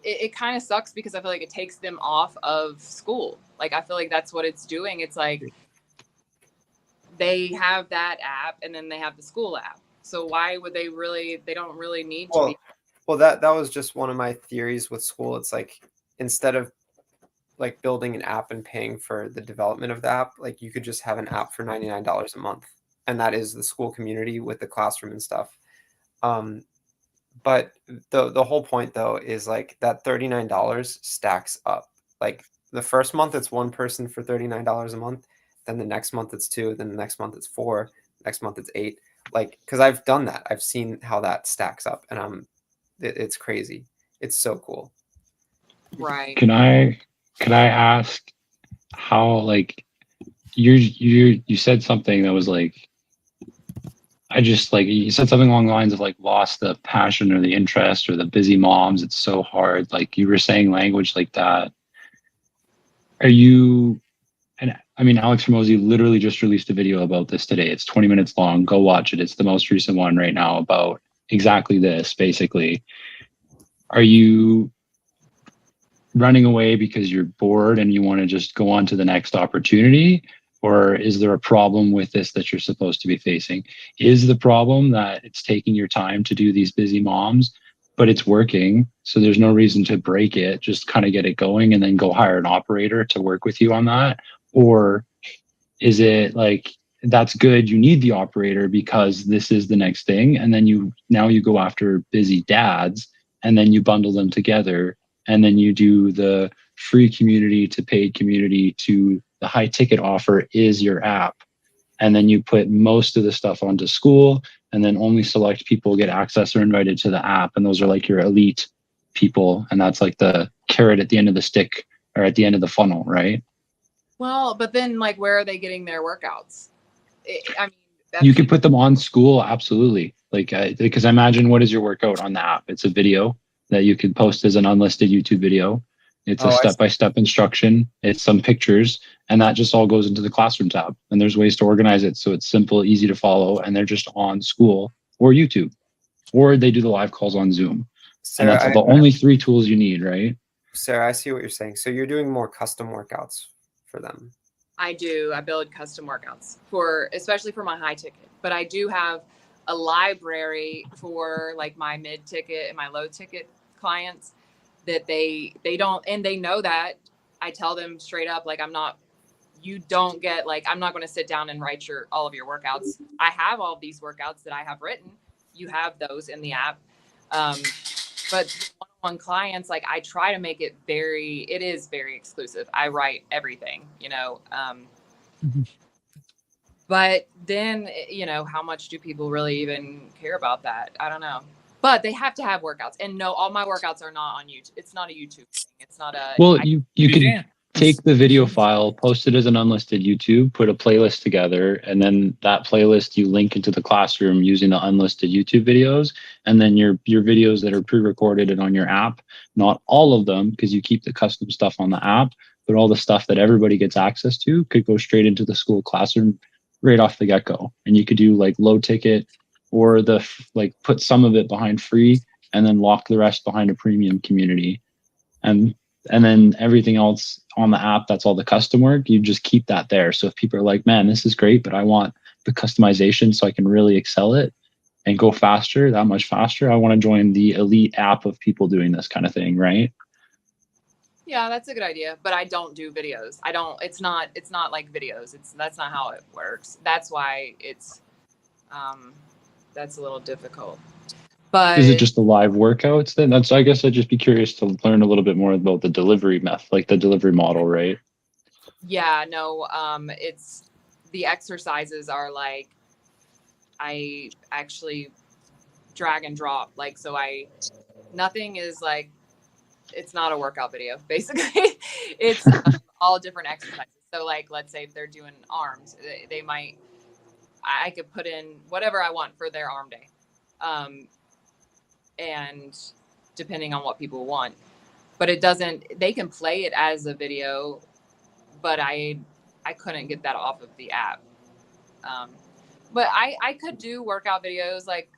it kind of sucks because I feel like it takes them off of school. Like I feel like that's what it's doing. It's like they have that app and then they have the school app. So why would they don't really need to be. Well, that was just one of my theories with school. It's like instead of like building an app and paying for the development of the app, like you could just have an app for $99 a month, and that is the school community with the classroom and stuff. But the whole point though is like that $39 stacks up. Like the first month it's one person for $39 a month, then the next month it's two, then the next month it's four, next month it's eight. Like because I've done that, I've seen how that stacks up, and it's crazy. It's so cool. Right. Can I ask how, like, you said something that was like, I just like, you said something along the lines of like lost the passion or the interest or the busy moms. It's so hard. Like you were saying language like that. Are you, and I mean, Alex Hormozi literally just released a video about this today. It's 20 minutes long. Go watch it. It's the most recent one right now about exactly this, basically. Are you running away because you're bored and you want to just go on to the next opportunity? Or is there a problem with this that you're supposed to be facing? Is the problem that it's taking your time to do these busy moms, but it's working, so there's no reason to break it, just kind of get it going and then go hire an operator to work with you on that? Or is it like, that's good, you need the operator because this is the next thing, and then you go after busy dads and then you bundle them together, and then you do the free community to paid community to the high ticket offer is your app. And then you put most of the stuff onto Skool, and then only select people get access or invited to the app. And those are like your elite people. And that's like the carrot at the end of the stick or at the end of the funnel, right? Well, but then like, where are they getting their workouts? I mean, you could put them on Skool. Absolutely. Like, because I imagine, what is your workout on the app? It's a video that you could post as an unlisted YouTube video. It's a step-by-step instruction. It's some pictures, and that just all goes into the classroom tab. And there's ways to organize it so it's simple, easy to follow, and they're just on Skool or YouTube, or they do the live calls on Zoom. Sarah, and that's the only 3 tools you need, right? Sarah, I see what you're saying. So you're doing more custom workouts for them. I do. I build custom workouts especially for my high ticket, but I do have a library for like my mid ticket and my low ticket clients that they don't, and they know that. I tell them straight up, like, I'm not going to sit down and write all of your workouts. I have all of these workouts that I have written. You have those in the app. But one-on-one clients, like, I try to make it is very exclusive. I write everything, but then, how much do people really even care about that? I don't know. But they have to have workouts. And no, all my workouts are not on YouTube. It's not a YouTube thing. It's not a... Well, you can take the video file, post it as an unlisted YouTube, put a playlist together, and then that playlist you link into the classroom using the unlisted YouTube videos. And then your videos that are pre-recorded and on your app, not all of them, because you keep the custom stuff on the app, but all the stuff that everybody gets access to could go straight into the Skool classroom right off the get-go. And you could do like low ticket, or put some of it behind free and then lock the rest behind a premium community. And then everything else on the app, that's all the custom work, you just keep that there. So if people are like, man, this is great, but I want the customization so I can really excel it and go faster, that much faster, I want to join the elite app of people doing this kind of thing, right? Yeah, that's a good idea. But I don't do videos. It's not like videos. That's not how it works. That's why it's that's a little difficult. But is it just the live workouts then? I guess I'd just be curious to learn a little bit more about the delivery method, like the delivery model, right? Yeah, no, it's the exercises are like I actually drag and drop. Like, so nothing is like, it's not a workout video, basically. It's all different exercises. So, like, let's say if they're doing arms, they might, I could put in whatever I want for their arm day. And depending on what people want, but it doesn't, they can play it as a video, but I couldn't get that off of the app. But I could do workout videos. Like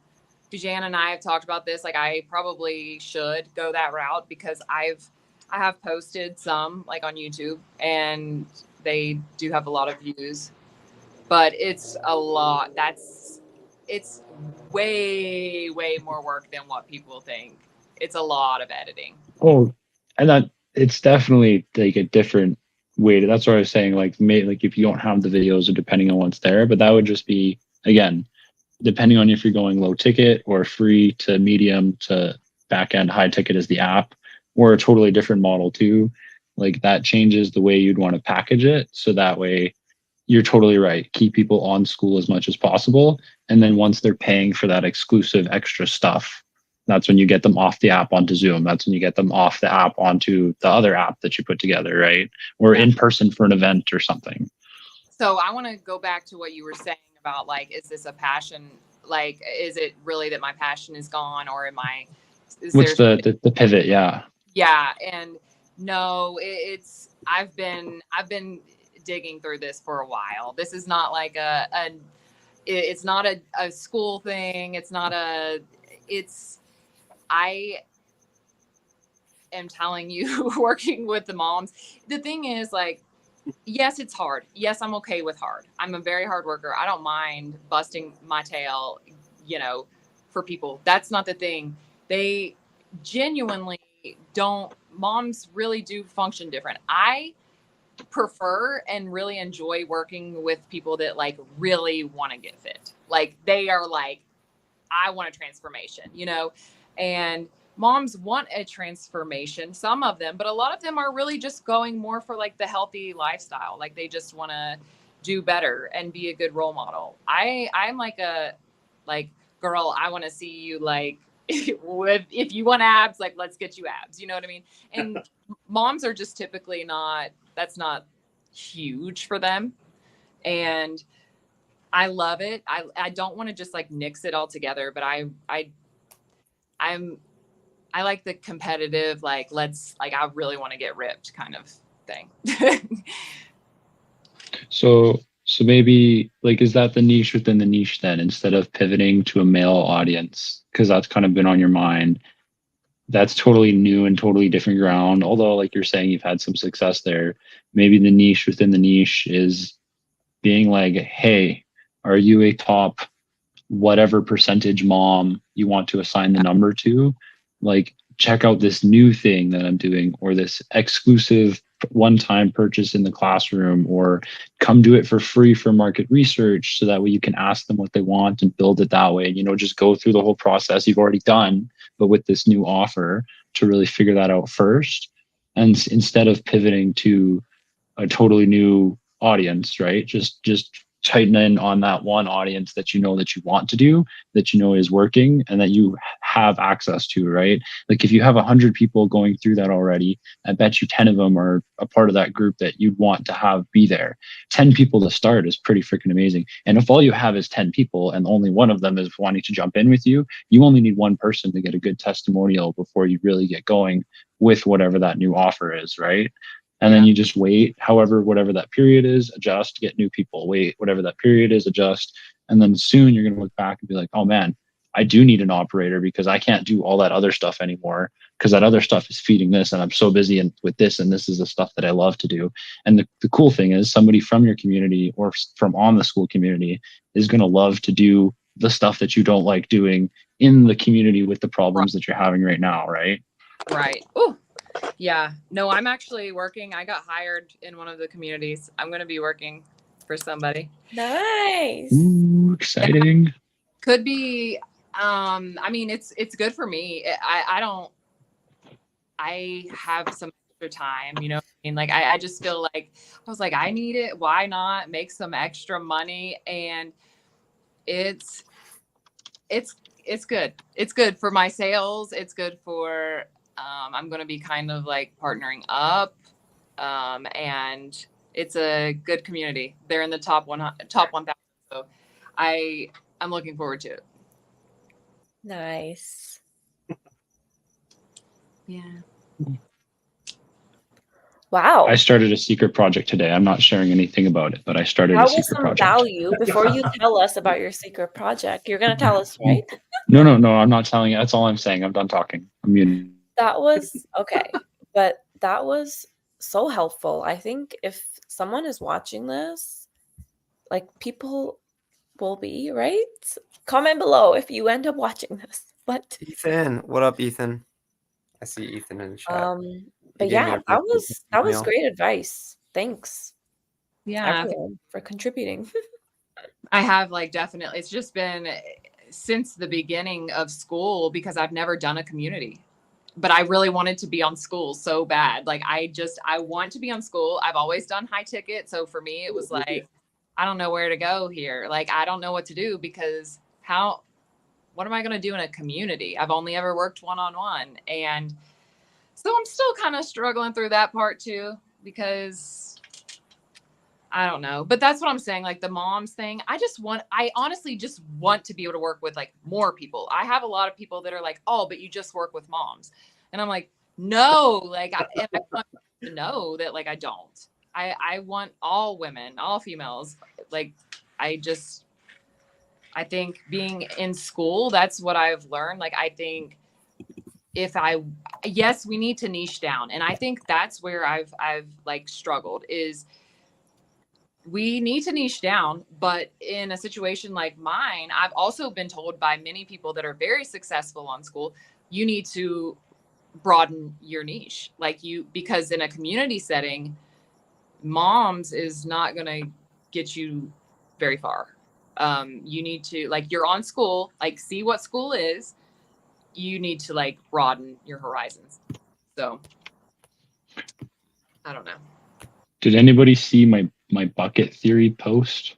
Jan and I have talked about this. Like I probably should go that route because I have posted some like on YouTube and they do have a lot of views, but it's a lot. It's way, way more work than what people think. It's a lot of editing. Oh, and that it's definitely like a different way to, that's what I was saying. Like, like if you don't have the videos or depending on what's there, but that would just be, again, depending on if you're going low ticket or free to medium to back end high ticket is the app, or a totally different model too. Like that changes the way you'd want to package it. So that way you're totally right. Keep people on Skool as much as possible. And then once they're paying for that exclusive extra stuff, that's when you get them off the app onto Zoom. That's when you get them off the app onto the other app that you put together, right? Or in person for an event or something. So I want to go back to what you were saying about like, is this a passion? Like, is it really that my passion is gone, or am I? What's the pivot? Yeah. Yeah, and no, I've been digging through this for a while. This is not like it's not a school thing. I am telling you, working with the moms, the thing is like, yes, it's hard. Yes, I'm okay with hard. I'm a very hard worker. I don't mind busting my tail, for people. That's not the thing. They genuinely don't, moms really do function different. I prefer and really enjoy working with people that like really want to get fit. Like they are like, I want a transformation, and moms want a transformation, some of them, but a lot of them are really just going more for like the healthy lifestyle. Like they just want to do better and be a good role model. I'm like girl, I want to see you like, if you want abs, like let's get you abs, you know what I mean? And moms are just typically that's not huge for them. And I love it. I don't want to just like nix it all together, but I like the competitive, like I really want to get ripped kind of thing. So maybe like, is that the niche within the niche then, instead of pivoting to a male audience? Because that's kind of been on your mind. That's totally new and totally different ground. Although, like you're saying, you've had some success there. Maybe the niche within the niche is being like, hey, are you a top whatever percentage mom you want to assign the number to? Like, check out this new thing that I'm doing, or this exclusive one-time purchase in the classroom, or come do it for free for market research, so that way you can ask them what they want and build it that way. Just go through the whole process you've already done, but with this new offer, to really figure that out first. And instead of pivoting to a totally new audience, right? Just tighten in on that one audience that you want to do, that is working, and that you have access to, right? Like if you have 100 people going through that already, I bet you 10 of them are a part of that group that you'd want to have be there. 10 people to start is pretty freaking amazing. And if all you have is 10 people and only one of them is wanting to jump in with you, you only need one person to get a good testimonial before you really get going with whatever that new offer is, right? And then you just wait, whatever that period is, adjust, get new people, wait, whatever that period is, adjust. And then soon you're going to look back and be like, oh man, I do need an operator because I can't do all that other stuff anymore, because that other stuff is feeding this and I'm so busy with this, and this is the stuff that I love to do. And the cool thing is, somebody from your community or from on the Skool community is going to love to do the stuff that you don't like doing in the community with the problems that you're having right now, right? Right. Oh, yeah. No, I'm actually working. I got hired in one of the communities. I'm going to be working for somebody. Nice. Ooh, exciting. Yeah. Could be. I mean, it's good for me. I have some extra time, you know what I mean? Like I just feel like I was like, I need it. Why not make some extra money? And it's it's good. It's good for my sales. It's good for I'm going to be kind of like partnering up, and it's a good community. They're in the top 1,000. So I'm looking forward to it. Nice. Yeah. Wow. I started a secret project today. I'm not sharing anything about it, but I started That a was secret some project. value. Before you tell us about your secret project, you're going to tell us, right? No, I'm not telling you. That's all I'm saying. I'm done talking. I'm muted. That was okay, but that was so helpful. I think if someone is watching this, like people will be, right? Comment below if you end up watching this. But Ethan, what up, Ethan? I see Ethan in the chat. but gave me yeah, a that really was email. great advice. Thanks Yeah. everyone for contributing. I have like definitely, it's just been since the beginning of school because I've never done a community, but I really wanted to be on Skool so bad. Like I want to be on Skool. I've always done high ticket. So for me, it was like, I don't know where to go here. Like, I don't know what to do because what am I going to do in a community? I've only ever worked one-on-one. And so I'm still kind of struggling through that part too, because I don't know, but that's what I'm saying. Like the moms thing, I honestly just want to be able to work with like more people. I have a lot of people that are like, oh, but you just work with moms. And I'm like, no, like, I want to know that like, I don't, I want all women, all females. Like, I think being in school, that's what I've learned. Like, I think yes, we need to niche down. And I think that's where I've like struggled is, we need to niche down, but in a situation like mine, I've also been told by many people that are very successful on Skool, you need to broaden your niche. Because in a community setting, moms is not going to get you very far. You need to, like, you're on Skool, like, see what Skool is. You need to like broaden your horizons. So I don't know. Did anybody see my bucket theory post?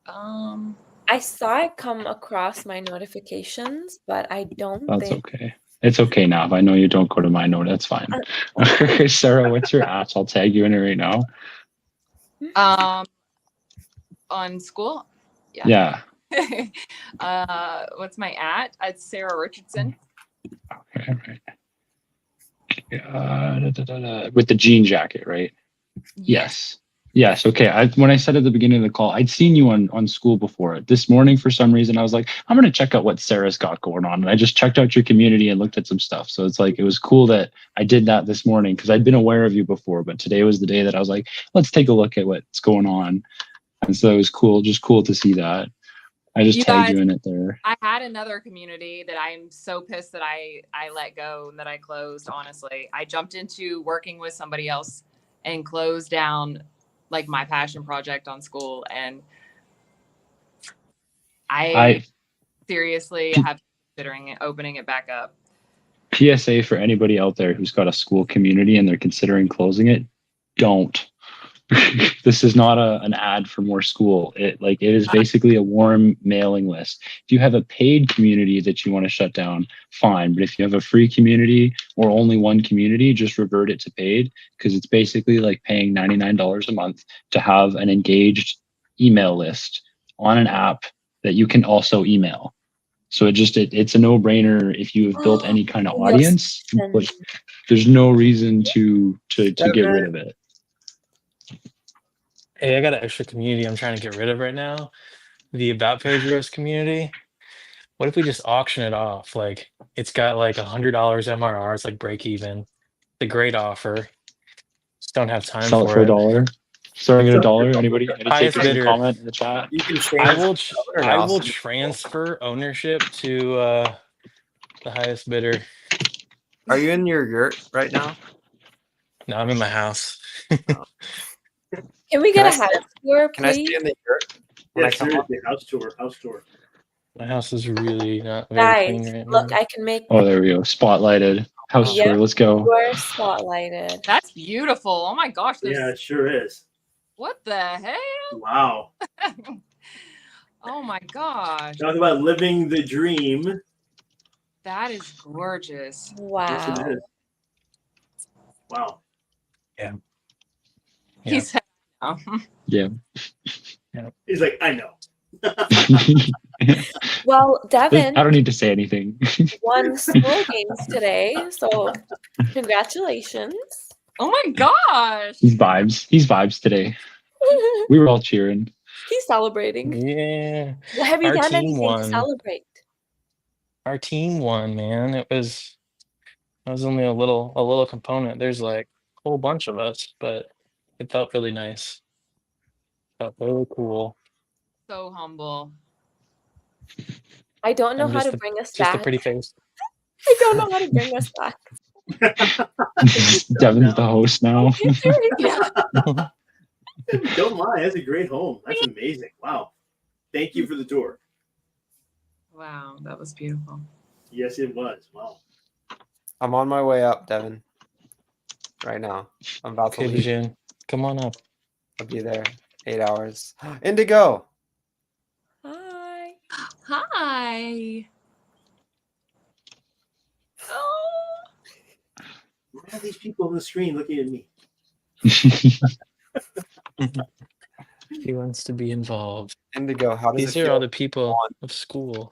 I saw it come across my notifications, but I don't That's think okay. It's okay now. If I know you don't go to my note, that's fine. Sarah, what's your at? I'll tag you in it right now. On Skool. Yeah. What's my at? It's Sarah Richardson. Okay, right. With the jean jacket, right? Yes. Okay. When I said at the beginning of the call, I'd seen you on Skool before. This morning, for some reason, I was like, I'm going to check out what Sarah's got going on. And I just checked out your community and looked at some stuff. So it's like, it was cool that I did that this morning because I'd been aware of you before. But today was the day that I was like, let's take a look at what's going on. And so it was cool, just cool to see that. I just tagged you in it there. I had another community that I'm so pissed that I let go and that I closed, honestly. I jumped into working with somebody else and closed down like my passion project on Skool. And I seriously have considering opening it back up. PSA for anybody out there who's got a Skool community and they're considering closing it, don't. This is not an ad for more Skool. It is basically a warm mailing list. If you have a paid community that you want to shut down, fine. But if you have a free community or only one community, just revert it to paid, because it's basically like paying $99 a month to have an engaged email list on an app that you can also email. So it's a no-brainer if you have built any kind of audience. But there's no reason to get rid of it. Hey, I got an extra community I'm trying to get rid of right now. The About Page Roast community. What if we just auction it off? Like, it's got like $100 MRR. It's like break even. It's a great offer. Just don't have time Sell it for $1. Starting at $1. Anybody? Any Highest takers bidder. comment in the chat? You can I will transfer ownership to the highest bidder. Are you in your yurt right now? No, I'm in my house. Can we get a house tour, Can I please? stay in the yurt? Yes, seriously, house tour. My house is really not very clean Guys, right look, now. I can make Oh, there we go. Spotlighted house Yep. tour. Let's go. your spotlighted. That's beautiful. Oh my gosh. There's, Yeah, it sure is. what the hell? Wow. Oh my gosh. Talk about living the dream. That is gorgeous. Yes, it Wow. is. Wow. Yeah. He said, oh. Yeah. He's like, I know. Well, Devin I don't need to say anything. won Skool Games today, so congratulations. Oh my gosh. He's vibes. He's vibes today. We were all cheering. He's celebrating. Yeah. Well, have you Our done team anything to won. celebrate? Our team won, man. It was only a little component. There's like a whole bunch of us, but it felt really nice. Felt really cool. So humble. I don't know I'm how just to a- bring us Just a back. pretty face. I don't know how to bring us back. Devin's the host now. Yeah. Don't lie. That's a great home. That's amazing. Wow. Thank you for the tour. Wow, that was beautiful. Yes, it was. Wow. I'm on my way up, Devin. Right now. I'm about to Okay, leave. Vijay, come on up. I'll be there. 8 hours. Indigo. Hi. Hi. Oh. Why are these people on the screen looking at me? He wants to be involved. Indigo. How does These it are feel? all the people of school.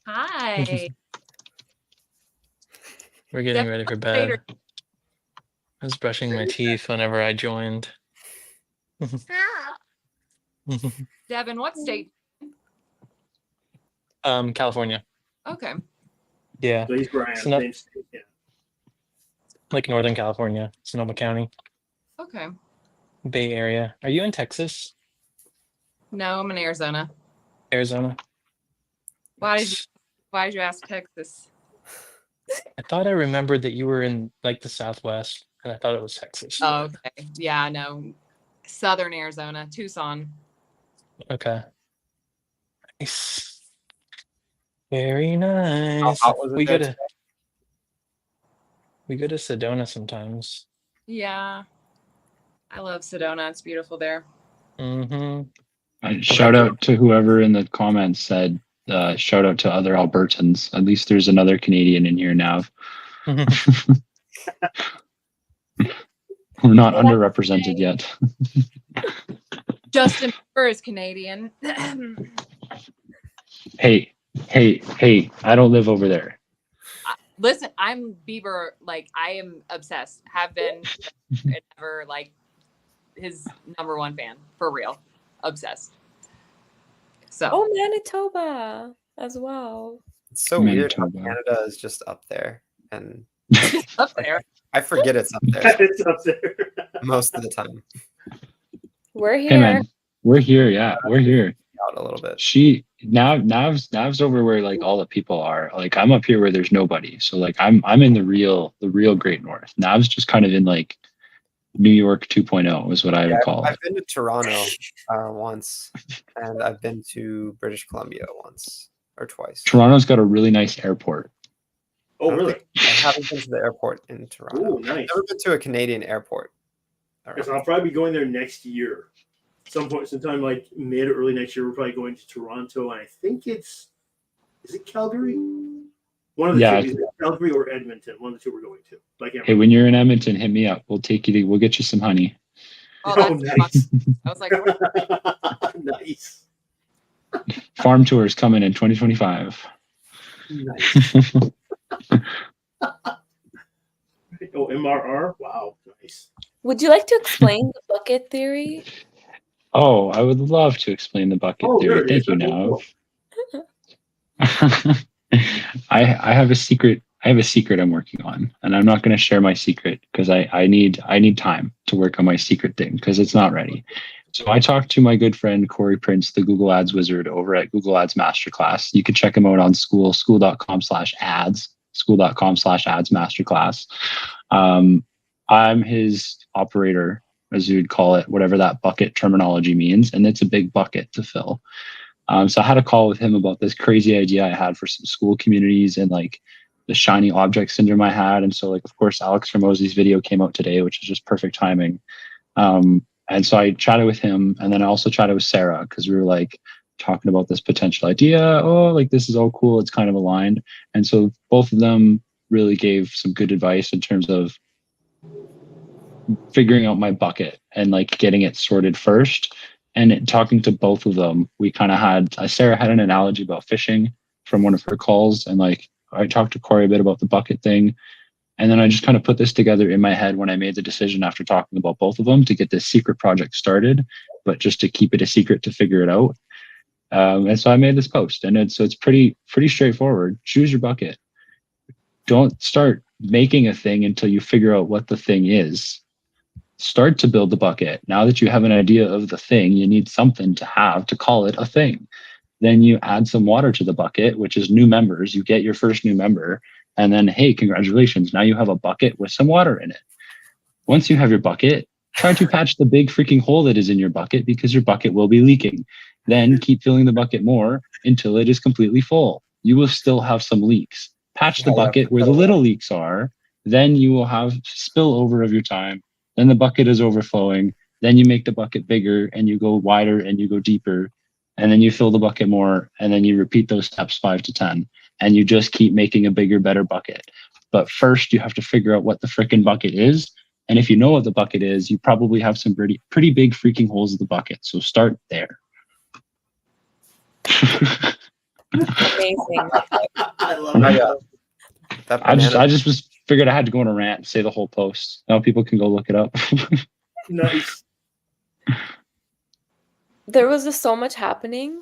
Hi. We're getting ready for bed. Later. I was brushing my teeth whenever I joined. Devin, what state? California. Okay. Yeah, So he's where I am. So not- Same state. Yeah. like Northern California, Sonoma County, Okay. Bay Area. Are you in Texas, No, I'm in Arizona. Arizona? Why did you ask Texas? I thought I remembered that you were in like the Southwest, and I thought it was Texas. Oh, okay. Yeah, no. Southern Arizona, Tucson. Okay. Nice. Very nice. hot was it We there go to Sedona sometimes. Yeah. I love Sedona. It's beautiful there. Mm-hmm. Shout out to whoever in the comments said, shout out to other Albertans. At least there's another Canadian in here now. We're not underrepresented yet. Justin Bieber is Canadian. Hey, I don't live over there. Listen, I'm Bieber. Like, I am obsessed. Have been and ever, like, his #1 fan. For real. Obsessed. So. Oh, Manitoba as well. It's so weird how Manitoba. Canada is just up there. And Up there. I forget it's up there It's up there. most of the time. We're Hey here. man, we're here. Yeah, we're here. Out a little bit. Nav's over where like all the people are. Like I'm up here where there's nobody. So like I'm in the real Great North. Nav's just kind of in like New York 2.0 is what I would call it. I've been to Toronto once, and I've been to British Columbia once or twice. Toronto's got a really nice airport. Oh, really? I haven't been to the airport in Toronto. Oh, nice. I've never been to a Canadian airport. Because I'll probably be going there next year. Sometime like mid or early next year, we're probably going to Toronto. And I think is it Calgary? One of the Yeah. two, either Calgary or Edmonton. One of the two we're going to. Like, Hey, when you're in Edmonton, hit me up. We'll get you some honey. Oh, Oh, that's nice. I was like, what? Nice. Farm tours coming in 2025. Nice. Oh, MRR? Wow, nice. Would you like to explain the bucket theory? Oh, I would love to explain the bucket Oh, theory. there it Thank is. you, Cool. Nav. I have a secret. I have a secret I'm working on, and I'm not going to share my secret because I need time to work on my secret thing because it's not ready. So I talked to my good friend Corey Prince, the Google Ads wizard over at Google Ads Masterclass. You can check him out on school.com/ads, school.com/ads masterclass. I'm his operator, as you'd call it, whatever that bucket terminology means, and it's a big bucket to fill. So I had a call with him about this crazy idea I had for some school communities and like the shiny object syndrome I had. And so like, of course, Alex Hormozi's video came out today, which is just perfect timing. And so I chatted with him, and then I also chatted with Sarah because we were like talking about this potential idea. Oh, like this is all cool. It's kind of aligned. And so both of them really gave some good advice in terms of figuring out my bucket and like getting it sorted first. And talking to both of them, we kind of had Sarah had an analogy about fishing from one of her calls, and like I talked to Corey a bit about the bucket thing. And then I just kind of put this together in my head when I made the decision after talking about both of them to get this secret project started, but just to keep it a secret to figure it out. And so I made this post, and it's pretty straightforward. Choose your bucket. Don't start making a thing until you figure out what the thing is. Start to build the bucket. Now that you have an idea of the thing, you need something to have to call it a thing. Then you add some water to the bucket, which is new members. You get your first new member. And then, hey, congratulations. Now you have a bucket with some water in it. Once you have your bucket, try to patch the big freaking hole that is in your bucket because your bucket will be leaking. Then keep filling the bucket more until it is completely full. You will still have some leaks. Patch the bucket where the little leaks are. Then you will have spillover of your time. Then the bucket is overflowing. Then you make the bucket bigger and you go wider and you go deeper. And then you fill the bucket more. And then you repeat those steps 5 to 10. And you just keep making a bigger, better bucket. But first, you have to figure out what the frickin' bucket is. And if you know what the bucket is, you probably have some pretty big freaking holes in the bucket. So start there. Amazing. I love it. That I banana, just was figured I had to go on a rant and say the whole post. Now people can go look it up. Nice. There was just so much happening.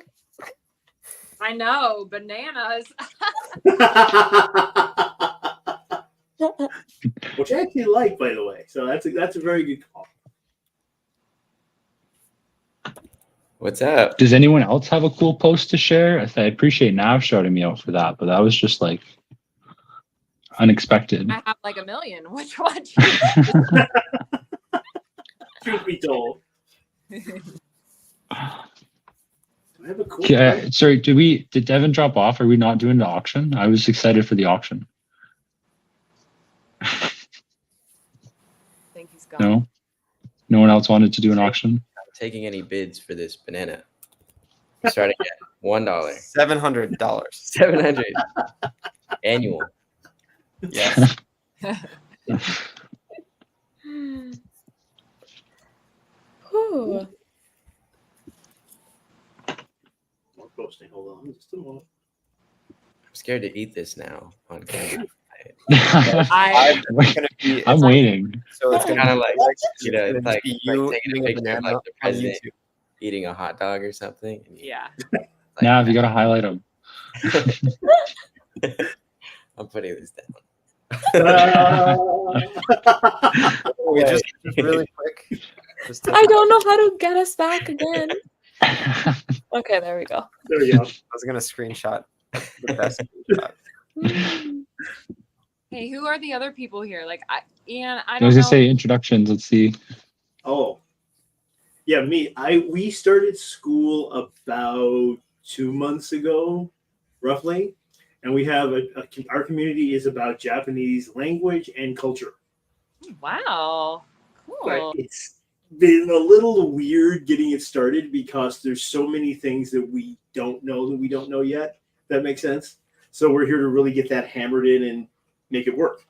I know, bananas. Which I actually like, by the way. So that's a very good call. What's up? Does anyone else have a cool post to share? I appreciate Nav shouting me out for that, but that was just like unexpected. I have like a million. Which one? Truth be told. I have a cool Yeah, sorry, did Devin drop off? Are we not doing the auction? I was excited for the auction. I think he's gone. No? No one else wanted to do an auction? Taking any bids for this banana? Starting at $1, $700. 700 annual. Yes. Whew. More posting. Hold on, just a moment. I'm scared to eat this now on camera. I'm gonna be. I'm waiting. So it's gonna Kind of be like, you know, it's it's like, you taking eating a a picture of banana like the on president YouTube. eating a hot dog or something. And Yeah. like, Nav, you gotta highlight them. I'm putting this down. We just really quick. Just take- I don't know how to get us back again. Okay, there we go. There we go. I was gonna screenshot the best screenshot. Hey, who are the other people here? Like, Ian, I I don't was know. gonna say introductions. Let's see. Oh, yeah, me. We started school about 2 months ago, roughly, and we have our community is about Japanese language and culture. Wow. Cool. But it's been a little weird getting it started because there's so many things that we don't know yet. That makes sense. So we're here to really get that hammered in and make it work.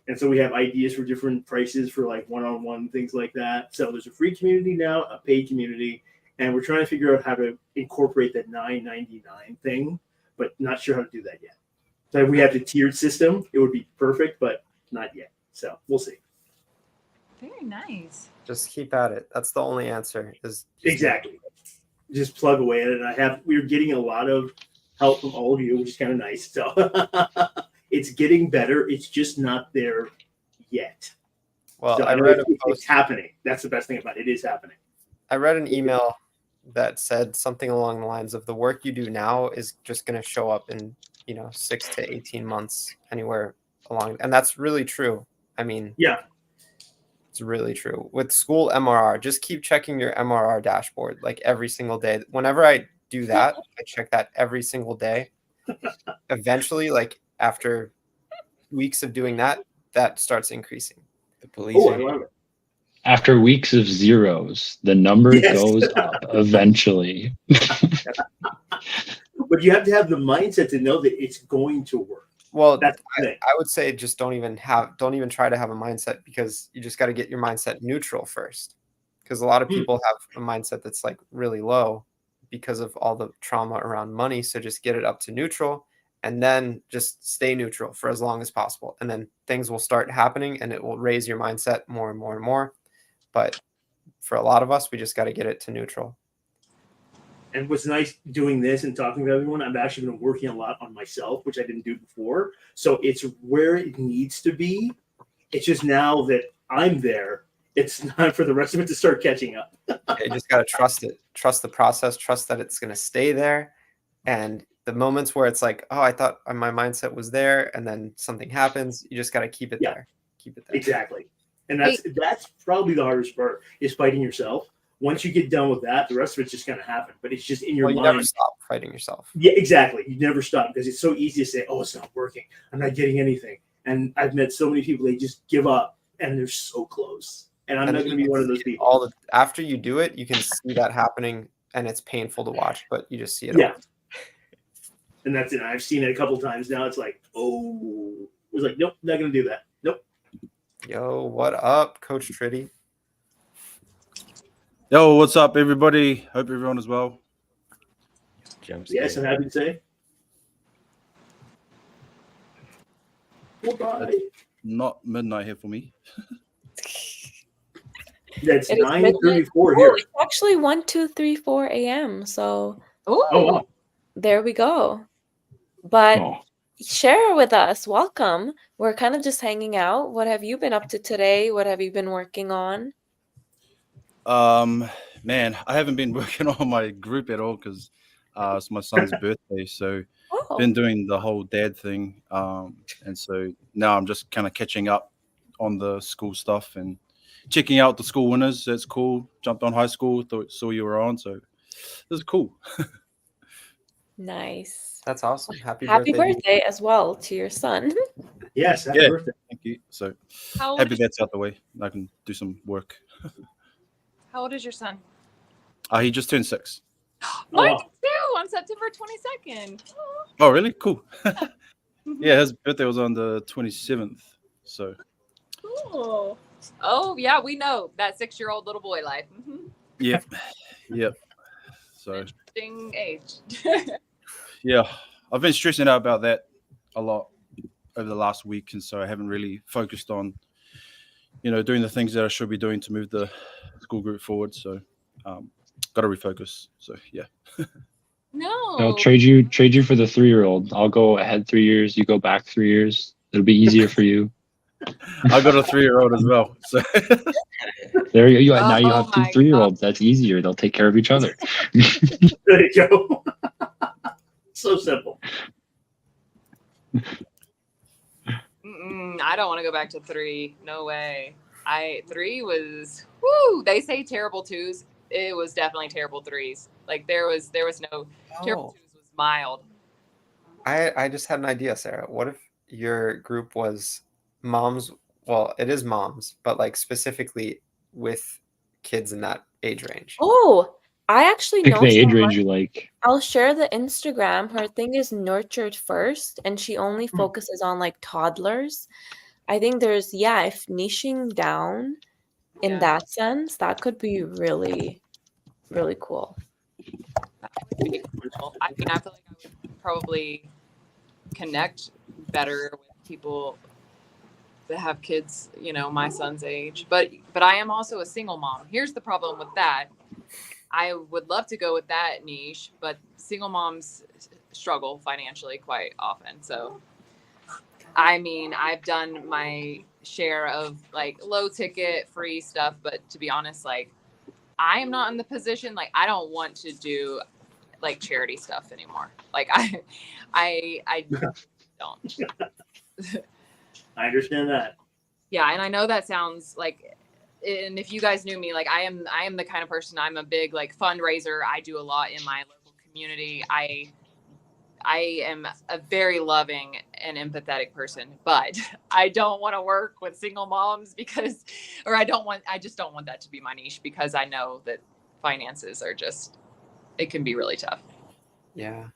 And so we have ideas for different prices for like one-on-one things like that. So there's a free community now, a paid community, and we're trying to figure out how to incorporate that $9.99 thing, but not sure how to do that yet. So if we have the tiered system, it would be perfect, but not yet. So we'll see. Very nice. Just keep at it. That's the only answer. Is Exactly. Just plug away at it. And we're getting a lot of help from all of you, which is kind of nice. So it's getting better. It's just not there yet. Well, So I read a it's post. happening. That's the best thing about it. It is happening. I read an email that said something along the lines of the work you do now is just going to show up in 6 to 18 months anywhere along, and that's really true. I mean, Yeah. it's really true with school MRR. Just keep checking your MRR dashboard like every single day. Whenever I do that. I check that every single day. Eventually, like after weeks of doing that, that starts increasing. The police Oh, are I here. love it. After weeks of zeros, the number Yes. goes up eventually. But you have to have the mindset to know that it's going to work. Well, That's the thing. I would say just don't even try to have a mindset, because you just got to get your mindset neutral first. Because a lot of people have a mindset that's like really low because of all the trauma around money. So just get it up to neutral, and then just stay neutral for as long as possible. And then things will start happening and it will raise your mindset more and more and more. But for a lot of us, we just got to get it to neutral. And what's nice doing this and talking to everyone, I've actually been working a lot on myself, which I didn't do before. So it's where it needs to be. It's just now that I'm there, it's time for the rest of it to start catching up. You just got to trust it, trust the process, trust that it's going to stay there. And the moments where it's like, oh, I thought my mindset was there, and then something happens, you just got to keep it there. Keep it there. Exactly. And that's probably the hardest part, is fighting yourself. Once you get done with that, the rest of it's just going to happen. But it's just in your You mind. never stop fighting yourself. Yeah, exactly. You never stop, because it's so easy to say, oh, it's not working. I'm not getting anything. And I've met so many people, they just give up, and they're so close. And I'm not going to be one of those people. After you do it, you can see that happening, and it's painful to watch, but you just see it. Yeah. And that's it. I've seen it a couple times now. It's like, oh, it was like, nope, not going to do that. Nope. Yo, what up, Coach Tritty? Yo, what's up, everybody? Hope everyone is well. Yes, I'm happy to say. Goodbye. Not midnight here for me. That's It is 9:34 midnight. here. It's actually 1, 2, 3, 4 a.m. So Oh, wow. there we go. But Oh, share with us. Welcome. We're kind of just hanging out. What have you been up to today? What have you been working on? Man, I haven't been working on my group at all because it's my son's birthday. So been doing the whole dad thing. And so now I'm just kind of catching up on the school stuff and checking out the school winners. That's cool. Jumped on high school, saw you were on. So this is cool. Nice. That's awesome. Happy birthday as well to your son. Yes, happy birthday. Thank you. So How old happy is- that's out the way. I can do some work. How old is your son? He just turned 6. Mine too, on September 22nd. Oh, really? Cool. Yeah, his birthday was on the 27th. So Cool. Oh, yeah, we know that 6-year-old little boy life. yep. So Interesting age. yeah, I've been stressing out about that a lot over the last week, and so I haven't really focused on, doing the things that I should be doing to move the school group forward. So, got to refocus. So yeah. No. I'll trade you for the 3-year-old. I'll go ahead 3 years. You go back 3 years. It'll be easier for you. I got a 3-year-old as well. So There you go. Now you Oh have 2 my 3-year-olds. That's easier. They'll take care of each other. There you go. So simple. I don't want to go back to 3. No way. 3 was, whoo, they say terrible 2s. It was definitely terrible 3s. Like there was no terrible 2s was mild. I just had an idea, Sarah. What if your group was moms? Well, it is moms, but like specifically with kids in that age range. Oh, I actually Pick know the age someone. range you like. I'll share the Instagram. Her thing is nurtured first, and she only focuses on like toddlers. I think there's, if niching down in Yeah. that sense, that could be really, really cool. I mean, I feel like I would probably connect better with people that have kids, my son's age. But I am also a single mom. Here's the problem with that. I would love to go with that niche, but single moms struggle financially quite often. So, I mean, I've done my share of like low ticket free stuff, but to be honest, like I am not in the position, like I don't want to do like charity stuff anymore. Like I don't. I understand that. Yeah, and I know that sounds like, and if you guys knew me, like I am the kind of person, I'm a big like fundraiser. I do a lot in my local community. I am a very loving and empathetic person, but I don't want to work with single moms because, or I just don't want that to be my niche because I know that finances are just, it can be really tough. Yeah.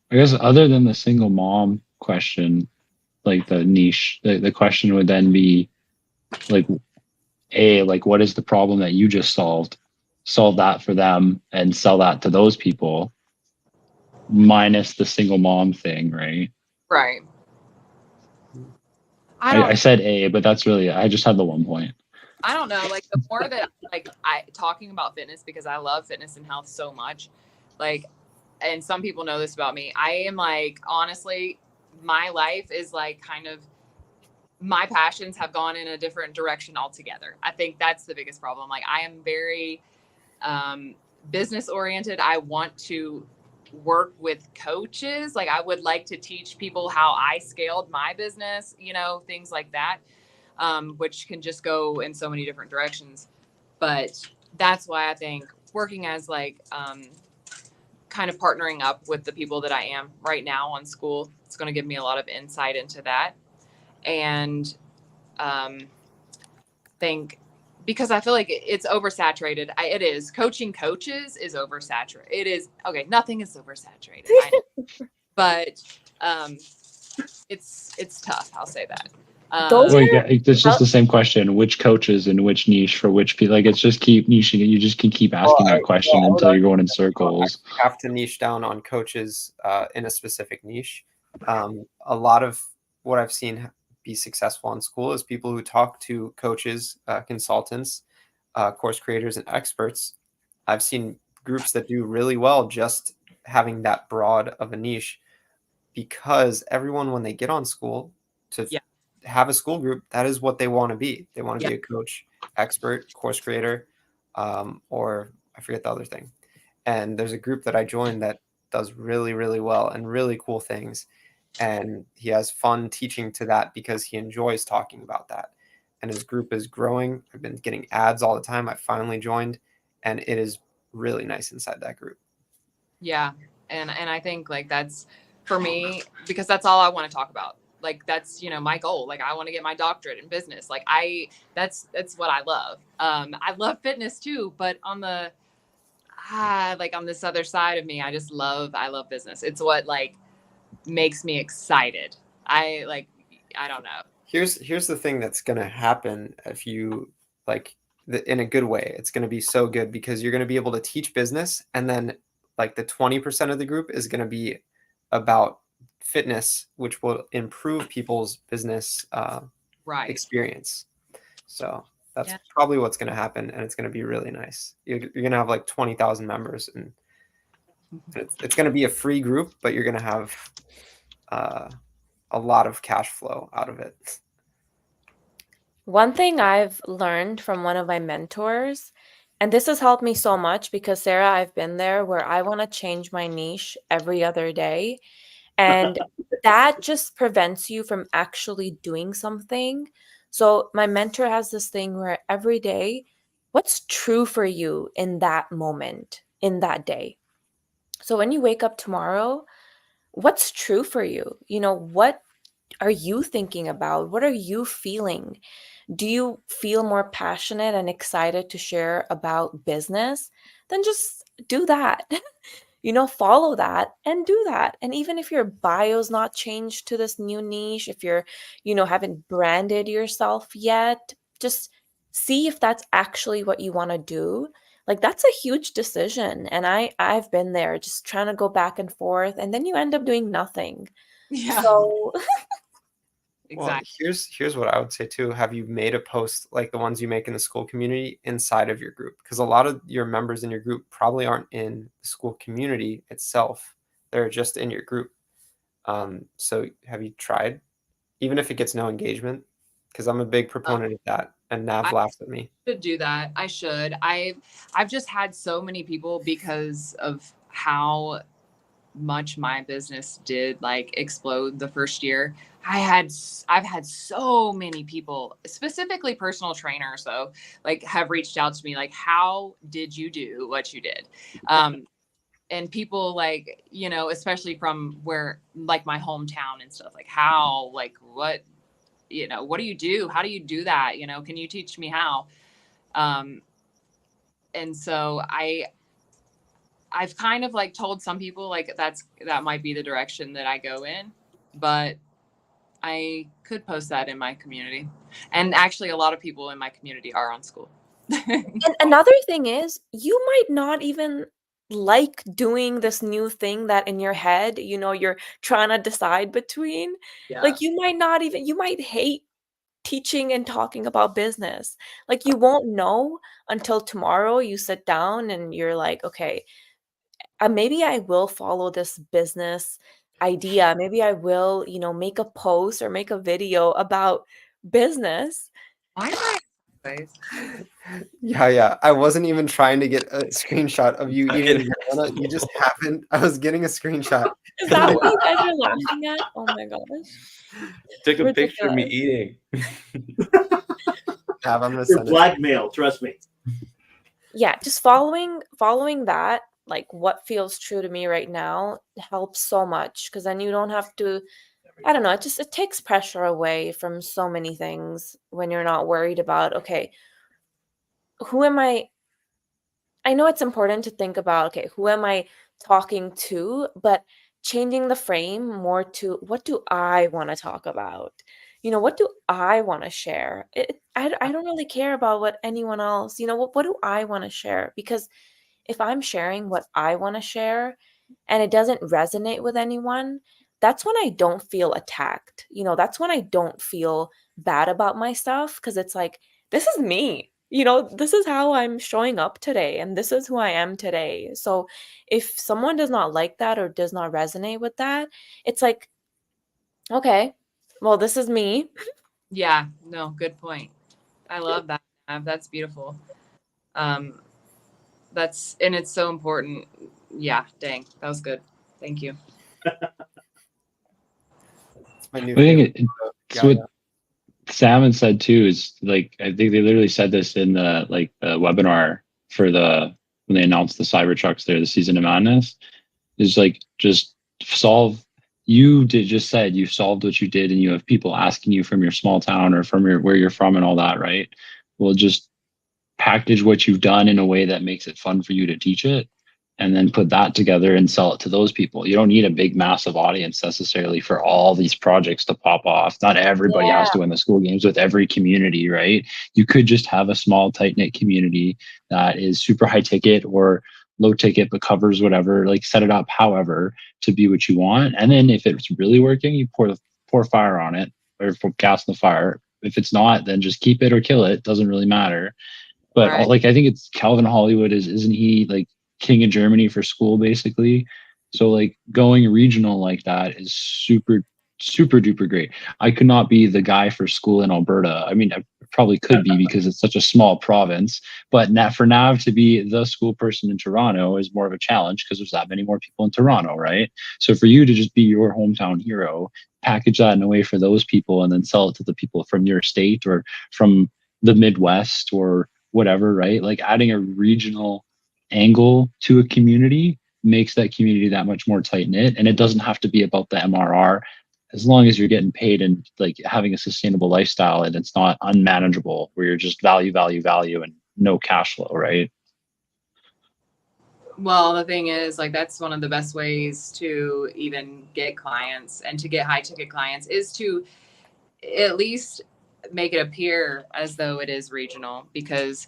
I guess other than the single mom question, like the niche, the question would then be like, like what is the problem that you just solved? Solve that for them and sell that to those people, minus the single mom thing, right? Right. I said A, but that's really, I just had the one point. I don't know. Like the more that I talking about fitness, because I love fitness and health so much, like, and some people know this about me. I am like, honestly, my life is like kind of, my passions have gone in a different direction altogether. I think that's the biggest problem. Like I am very business oriented. I want to work with coaches. Like I would like to teach people how I scaled my business, you know, things like that, which can just go in so many different directions. But that's why I think working as like kind of partnering up with the people that I am right now on Skool, it's going to give me a lot of insight into that. And think, because I feel like it's oversaturated. It is. Coaching coaches is oversaturated. It is. Okay, nothing is oversaturated. But it's tough. I'll say that. It's just the same question. Which coaches and which niche for which people? Like it's just keep niching it. You just can keep asking that question until you're going in circles. You have to niche down on coaches in a specific niche. A lot of what I've seen be successful in Skool is people who talk to coaches, consultants, course creators, and experts. I've seen groups that do really well just having that broad of a niche, because everyone, when they get on Skool to have a Skool group, that is what they want to be. They want to be a coach, expert, course creator, or I forget the other thing. And there's a group that I joined that does really, really well and really cool things. And he has fun teaching to that because he enjoys talking about that. And his group is growing. I've been getting ads all the time. I finally joined, and it is really nice inside that group. Yeah. And I think like that's for me, because that's all I want to talk about. Like that's, you know, my goal. Like I want to get my doctorate in business. Like that's what I love. I love fitness too, but on the, like on this other side of me, I love business. It's what like makes me excited. I don't know. Here's the thing that's going to happen if you like in a good way. It's going to be so good because you're going to be able to teach business, and then like the 20% of the group is going to be about fitness, which will improve people's business experience. So that's probably what's going to happen, and it's going to be really nice. You're going to have like 20,000 members, and it's going to be a free group, but you're going to have a lot of cash flow out of it. One thing I've learned from one of my mentors, and this has helped me so much because Sarah, I've been there where I want to change my niche every other day. And that just prevents you from actually doing something. So my mentor has this thing where every day, what's true for you in that moment, in that day? So when you wake up tomorrow, what's true for you? You know, what are you thinking about? What are you feeling? Do you feel more passionate and excited to share about business? Then just do that. Follow that and do that. And even if your bio's not changed to this new niche, if you're, haven't branded yourself yet, just see if that's actually what you want to do. Like that's a huge decision. And I've been there just trying to go back and forth, and then you end up doing nothing. Yeah. So exactly. Well, here's what I would say too. Have you made a post like the ones you make in the Skool community inside of your group? Because a lot of your members in your group probably aren't in the Skool community itself. They're just in your group. So have you tried, even if it gets no engagement? Because I'm a big proponent of that, and Nav laughs at me. I should do that. I should. I've just had so many people because of how much my business did like explode the first year. I've had so many people, specifically personal trainers, though, like have reached out to me like, how did you do what you did? and people like, you know, especially from where like my hometown and stuff, like how, like what, you know, what do you do? How do you do that? You know, can you teach me how? And so I've kind of like told some people like that might be the direction that I go in, but I could post that in my community. And actually a lot of people in my community are on Skool. And another thing is, you might not even like doing this new thing that in your head, you know, you're trying to decide between. Like you might hate teaching and talking about business. Like you won't know until tomorrow you sit down and you're like, okay, maybe I will follow this business idea. Maybe I will, you know, make a post or make a video about business. Why am I sideways? Yeah. I wasn't even trying to get a screenshot of you eating the banana. You just happened. I was getting a screenshot. Is that what you guys are laughing at? Oh my gosh. Took a picture of me Ridiculous. eating. I'm gonna You're send it. blackmail, trust me. Yeah, just following that, like what feels true to me right now helps so much because then you don't have to, I don't know, it takes pressure away from so many things when you're not worried about, okay, who am I know it's important to think about, okay, who am I talking to, but changing the frame more to what do I want to talk about? You know, what do I want to share? I don't really care about what anyone else, you know, what do I want to share? Because if I'm sharing what I want to share and it doesn't resonate with anyone, that's when I don't feel attacked. You know, that's when I don't feel bad about myself because it's like, this is me. You know, this is how I'm showing up today and this is who I am today. So if someone does not like that or does not resonate with that, it's like, okay, well, this is me. Yeah, no, good point. I love that. That's beautiful. And it's so important. Yeah, dang, that was good. Thank you. It's my new I think favorite. it's what Salmon said too is like I think they literally said this in the webinar for when they announced the Cybertrucks there, the Season of Madness, is like just solve. You said you solved what you did, and you have people asking you from your small town or from where you're from and all that, right? Well, just package what you've done in a way that makes it fun for you to teach it, and then put that together and sell it to those people. You don't need a big massive audience necessarily for all these projects to pop off. Not everybody has to win the Skool Games with every community, right? You could just have a small tight knit community that is super high ticket or low ticket but covers whatever, like set it up however to be what you want. And then if it's really working, you pour fire on it or pour gas on the fire. If it's not, then just keep it or kill it. Doesn't really matter. But Right. like I think it's Calvin Hollywood isn't he like king of Germany for Skool basically? So like going regional like that is super duper great. I could not be the guy for Skool in Alberta. I mean, I probably could be because it's such a small province. But for Nav to be the Skool person in Toronto is more of a challenge because there's that many more people in Toronto, right? So for you to just be your hometown hero, package that in a way for those people, and then sell it to the people from your state or from the Midwest or whatever, right? Like adding a regional angle to a community makes that community that much more tight knit. And it doesn't have to be about the MRR as long as you're getting paid and like having a sustainable lifestyle and it's not unmanageable where you're just value and no cash flow, right? Well, the thing is, like, that's one of the best ways to even get clients and to get high ticket clients is to at least make it appear as though it is regional, because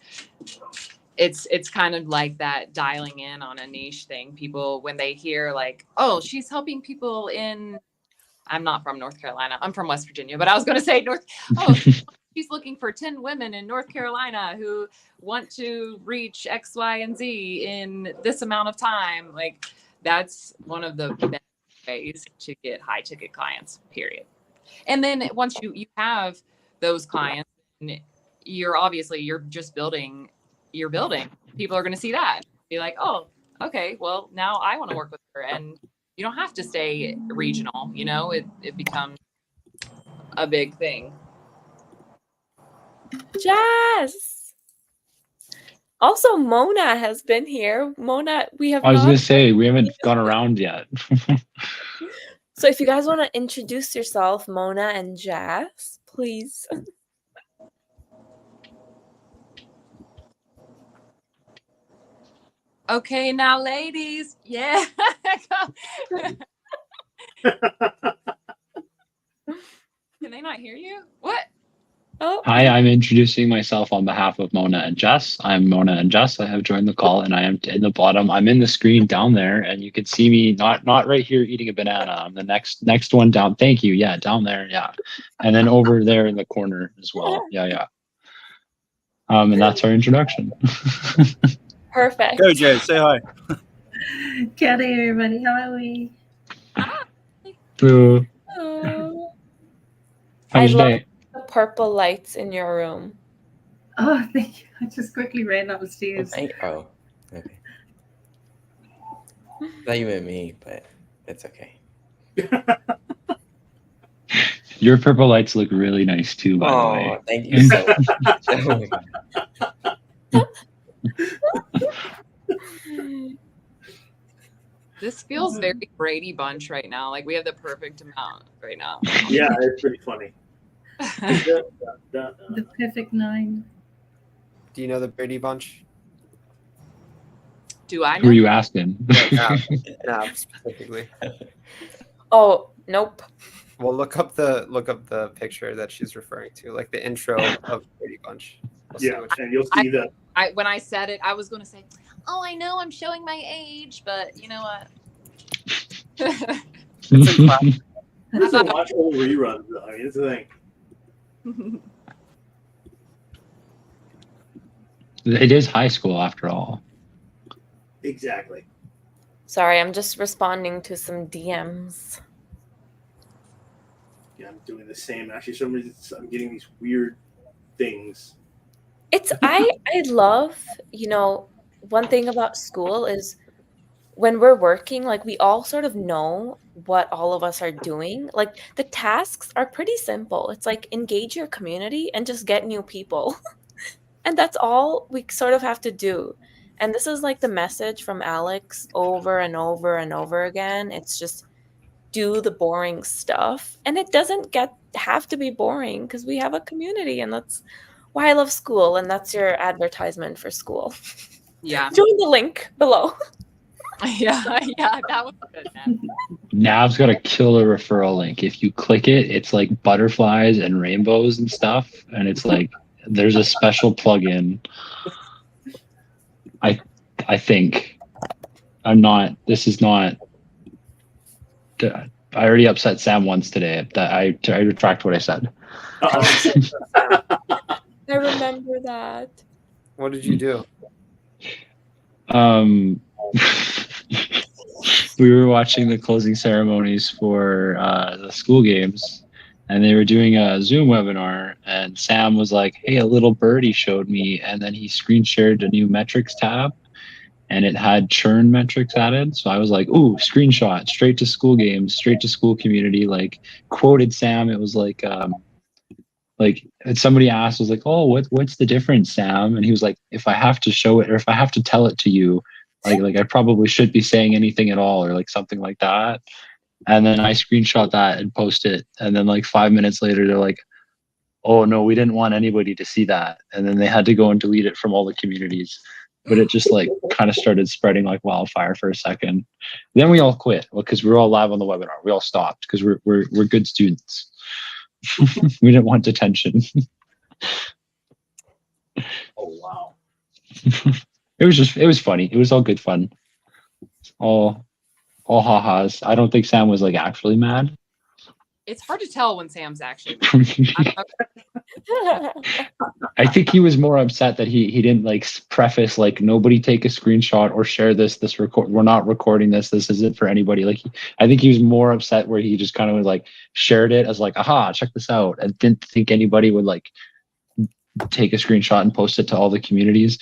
it's kind of like that dialing in on a niche thing. People, when they hear like, oh, she's helping people in, I'm not from North Carolina, I'm from West Virginia, but I was going to say she's looking for 10 women in North Carolina who want to reach X, Y, and Z in this amount of time. Like, that's one of the best ways to get high ticket clients, period. And then once you have those clients, you're just building, people are going to see that, be like, oh, okay, well, now I want to work with her. And you don't have to stay regional, you know, it becomes a big thing. Jess! Also, Mona has been here. Mona, we have I was not. gonna say we haven't gone around yet. So if you guys want to introduce yourself, Mona and Jazz, please. Okay, now, ladies. Yeah. Can they not hear you? What? Oh, Hi, I'm introducing myself on behalf of Mona and Jess. I'm Mona and Jess. I have joined the call, and I am in the bottom. I'm in the screen down there, and you can see me not right here eating a banana. I'm the next one down. Thank you. Yeah, down there. Yeah, and then over there in the corner as well. Yeah. And that's our introduction. perfect. Go, Jay. Say hi. Good day, everybody. How are we? Boo. Oh. How I was your love day? the purple lights in your room. Oh, thank you. I just quickly ran upstairs. Oh, okay. Thought you meant me, but it's okay. Your purple lights look really nice too, by the way. Thank you so much. Oh my God. This feels very Brady Bunch right now. Like we have the perfect amount right now. Yeah, it's pretty funny. The perfect 9. Do you know the Brady Bunch? Do I Who know? are you asking? Nah, specifically. Oh, nope. Well, look up the picture that she's referring to, like the intro of Brady Bunch. We'll see Yeah, which- and you'll see that. When I said it, I was going to say, "Oh, I know, I'm showing my age," but you know what? It's in class. I used to watch old reruns, though. I mean, it's the thing. It is high school after all. Exactly. Sorry, I'm just responding to some DMs. Yeah, I'm doing the same. Actually, for some reason I'm getting these weird things. It's I love, one thing about school is when we're working, like we all sort of know what all of us are doing. Like the tasks are pretty simple. It's like engage your community and just get new people. And that's all we sort of have to do. And this is like the message from Alex over and over and over again. It's just do the boring stuff. And it doesn't have to be boring because we have a community, and that's why I love school, and that's your advertisement for school. Yeah. Join the link below. Yeah, that was good, man. Nav's got a killer referral link. If you click it, it's like butterflies and rainbows and stuff, and it's like there's a special plugin. I think this is not. I already upset Sam once today. That I retract what I said. I remember that. What did you do? We were watching the closing ceremonies for the Skool Games, and they were doing a Zoom webinar, and Sam was like, "Hey, a little birdie showed me," and then he screen shared a new metrics tab, and it had churn metrics added. So I was like, "Ooh, screenshot, straight to Skool Games, straight to Skool Community." Like quoted Sam, it was like somebody asked, was like, "Oh, what's the difference, Sam?" And he was like, "If I have to show it, or if I have to tell it to you, like I probably shouldn't be saying anything at all," or like something like that. And then I screenshot that and post it. And then like 5 minutes later, they're like, "Oh no, we didn't want anybody to see that." And then they had to go and delete it from all the communities. But it just like kind of started spreading like wildfire for a second. Then we all quit because we were all live on the webinar. We all stopped because we're good students. We didn't want detention. Oh wow. It was funny. It was all good fun. All ha-has. I don't think Sam was like actually mad. It's hard to tell when Sam's actually mad. I think he was more upset that he didn't like preface like nobody take a screenshot or share this record. We're not recording this. This isn't for anybody. Like I think he was more upset where he just kind of like shared it as like, aha, check this out, and didn't think anybody would like take a screenshot and post it to all the communities.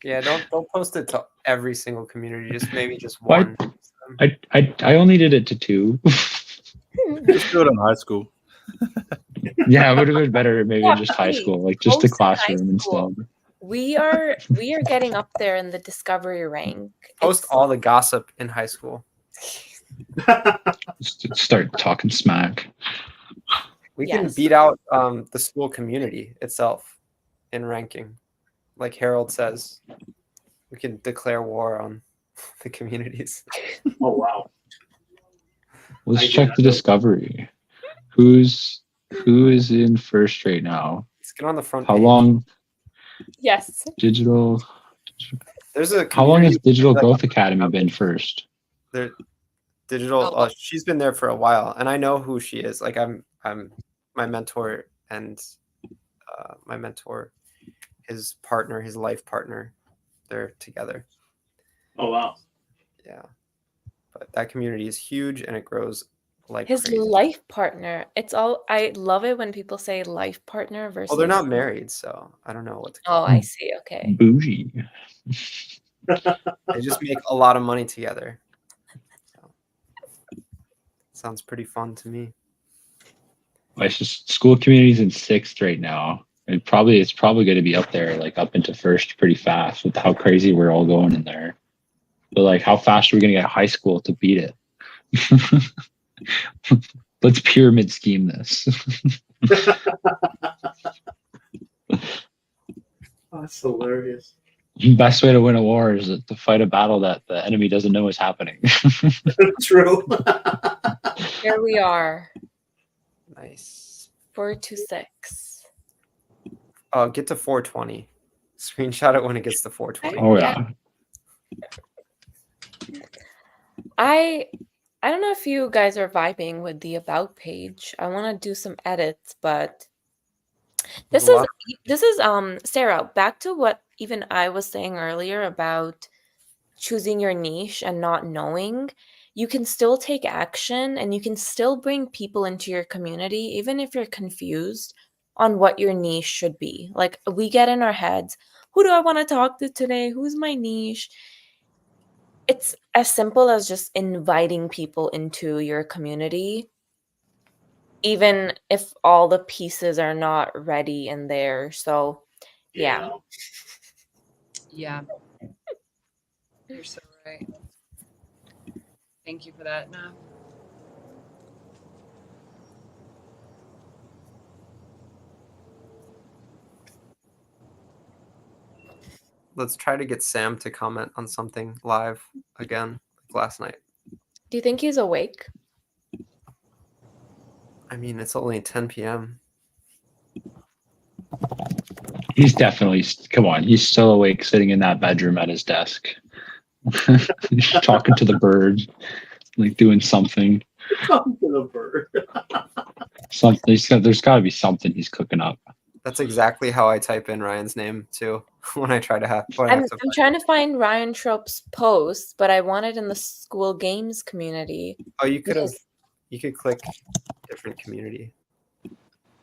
Yeah, don't post it to every single community. Just one. I only did it to 2. Just do it in high school. Yeah, it would have been better maybe in just high please. school, like just the Post in high classroom school. instead. we are getting up there in the discovery rank. Post all the gossip in high school. Just start talking smack. We can Yes. beat out the school community itself in ranking. Like Harold says, we can declare war on the communities. Oh wow. Let's I check did the not know. discovery. Who is in first right now? Let's get on the front How page. long Yes. digital? There's a How long has community, Digital like, Growth Academy been first? there digital she's been there for a while, and I know who she is. Like I'm my mentor, and my mentor, his partner, his life partner, they're together. Oh wow. Yeah, but that community is huge and it grows like His crazy. life partner. I love it when people say life partner versus. Well, they're not married, so I don't know what to call Oh, them. I see. Okay. Bougie. They just make a lot of money together. So, sounds pretty fun to me. It's just school community's in sixth right now. It's probably going to be up there, like up into first pretty fast with how crazy we're all going in there. But like, how fast are we going to get high school to beat it? Let's pyramid scheme this. Oh, that's hilarious. Best way to win a war is to fight a battle that the enemy doesn't know is happening. True. Here we are. Nice. 426. Oh, get to 420. Screenshot it when it gets to 420. Oh yeah. I don't know if you guys are vibing with the about page. I want to do some edits, but this is Sarah, back to what even I was saying earlier about choosing your niche and not knowing. You can still take action and you can still bring people into your community even if you're confused on what your niche should be. Like, we get in our heads, who do I want to talk to today? Who's my niche? It's as simple as just inviting people into your community, even if all the pieces are not ready in there. So, yeah. Yeah. You're so right. Thank you for that, Nav. Let's try to get Sam to comment on something live again, like last night. Do you think he's awake? I mean, it's only 10 p.m. He's definitely, come on, he's still awake sitting in that bedroom at his desk. He's talking to the bird, like doing something. Talking to the bird. Something. There's got to be something he's cooking up. That's exactly how I type in Ryan's name too when I try to have. I'm trying to find Ryan Trope's post, but I want it in the Skool Games community. Oh, you could click different community.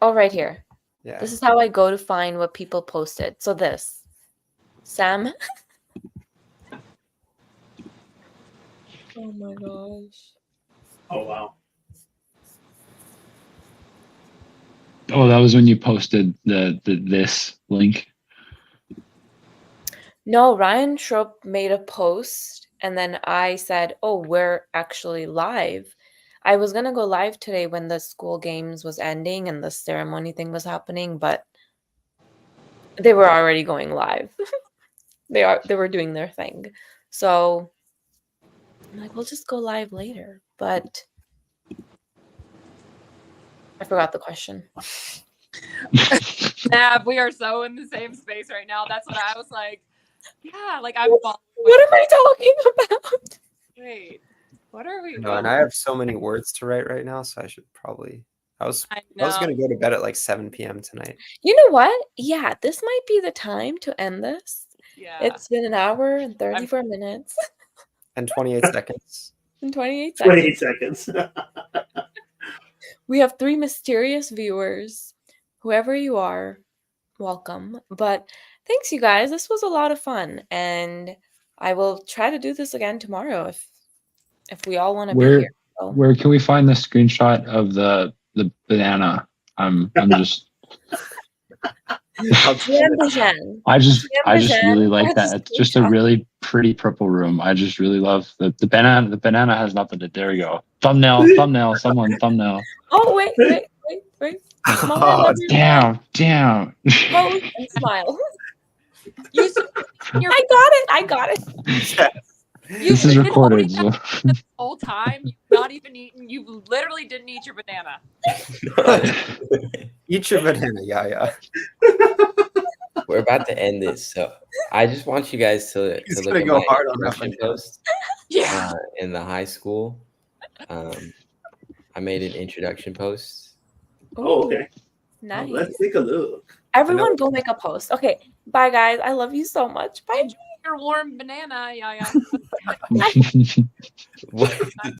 Oh, right here. Yeah. This is how I go to find what people posted. So this, Sam. Oh my gosh. Oh wow. Oh, that was when you posted this link. No, Ryan Trope made a post and then I said, oh, we're actually live. I was going to go live today when the Skool Games was ending and the ceremony thing was happening, but they were already going live. They were doing their thing. So I'm like, we'll just go live later. But I forgot the question. Nav, we are so in the same space right now. That's what I was like. Yeah, like I'm. What am I talking about? Wait, what are we? No, and I have so many words to write right now, so I should probably. I was gonna go to bed at like 7 p.m. tonight. You know what? Yeah, this might be the time to end this. Yeah. It's been an hour and 34 minutes. And 28 seconds. And 28 seconds. 28 seconds. We have 3 mysterious viewers. Whoever you are, welcome. But thanks, you guys. This was a lot of fun. And I will try to do this again tomorrow if we all want to be here. So. Where can we find the screenshot of the banana? I'm just Bijan. I just really like Bijan that. It's just a really pretty purple room. I just really love the banana. The banana has nothing to. There we go. Thumbnail. Someone thumbnail. Oh wait. Smile, Oh, everyone. Damn. Pose and smile. I got it. This is recorded. So. The whole time, you've not even eaten. You literally didn't eat your banana. Eat your banana, yeah. We're about to end this, so I just want you guys to He's look gonna at go my hard on that introduction banana. post Yeah. in the high school. I made an introduction post. Oh, okay. Nice. Let's take a look. Everyone go make a post. Okay. Bye guys. I love you so much. Bye. Enjoy your warm banana. Yeah. Yeah.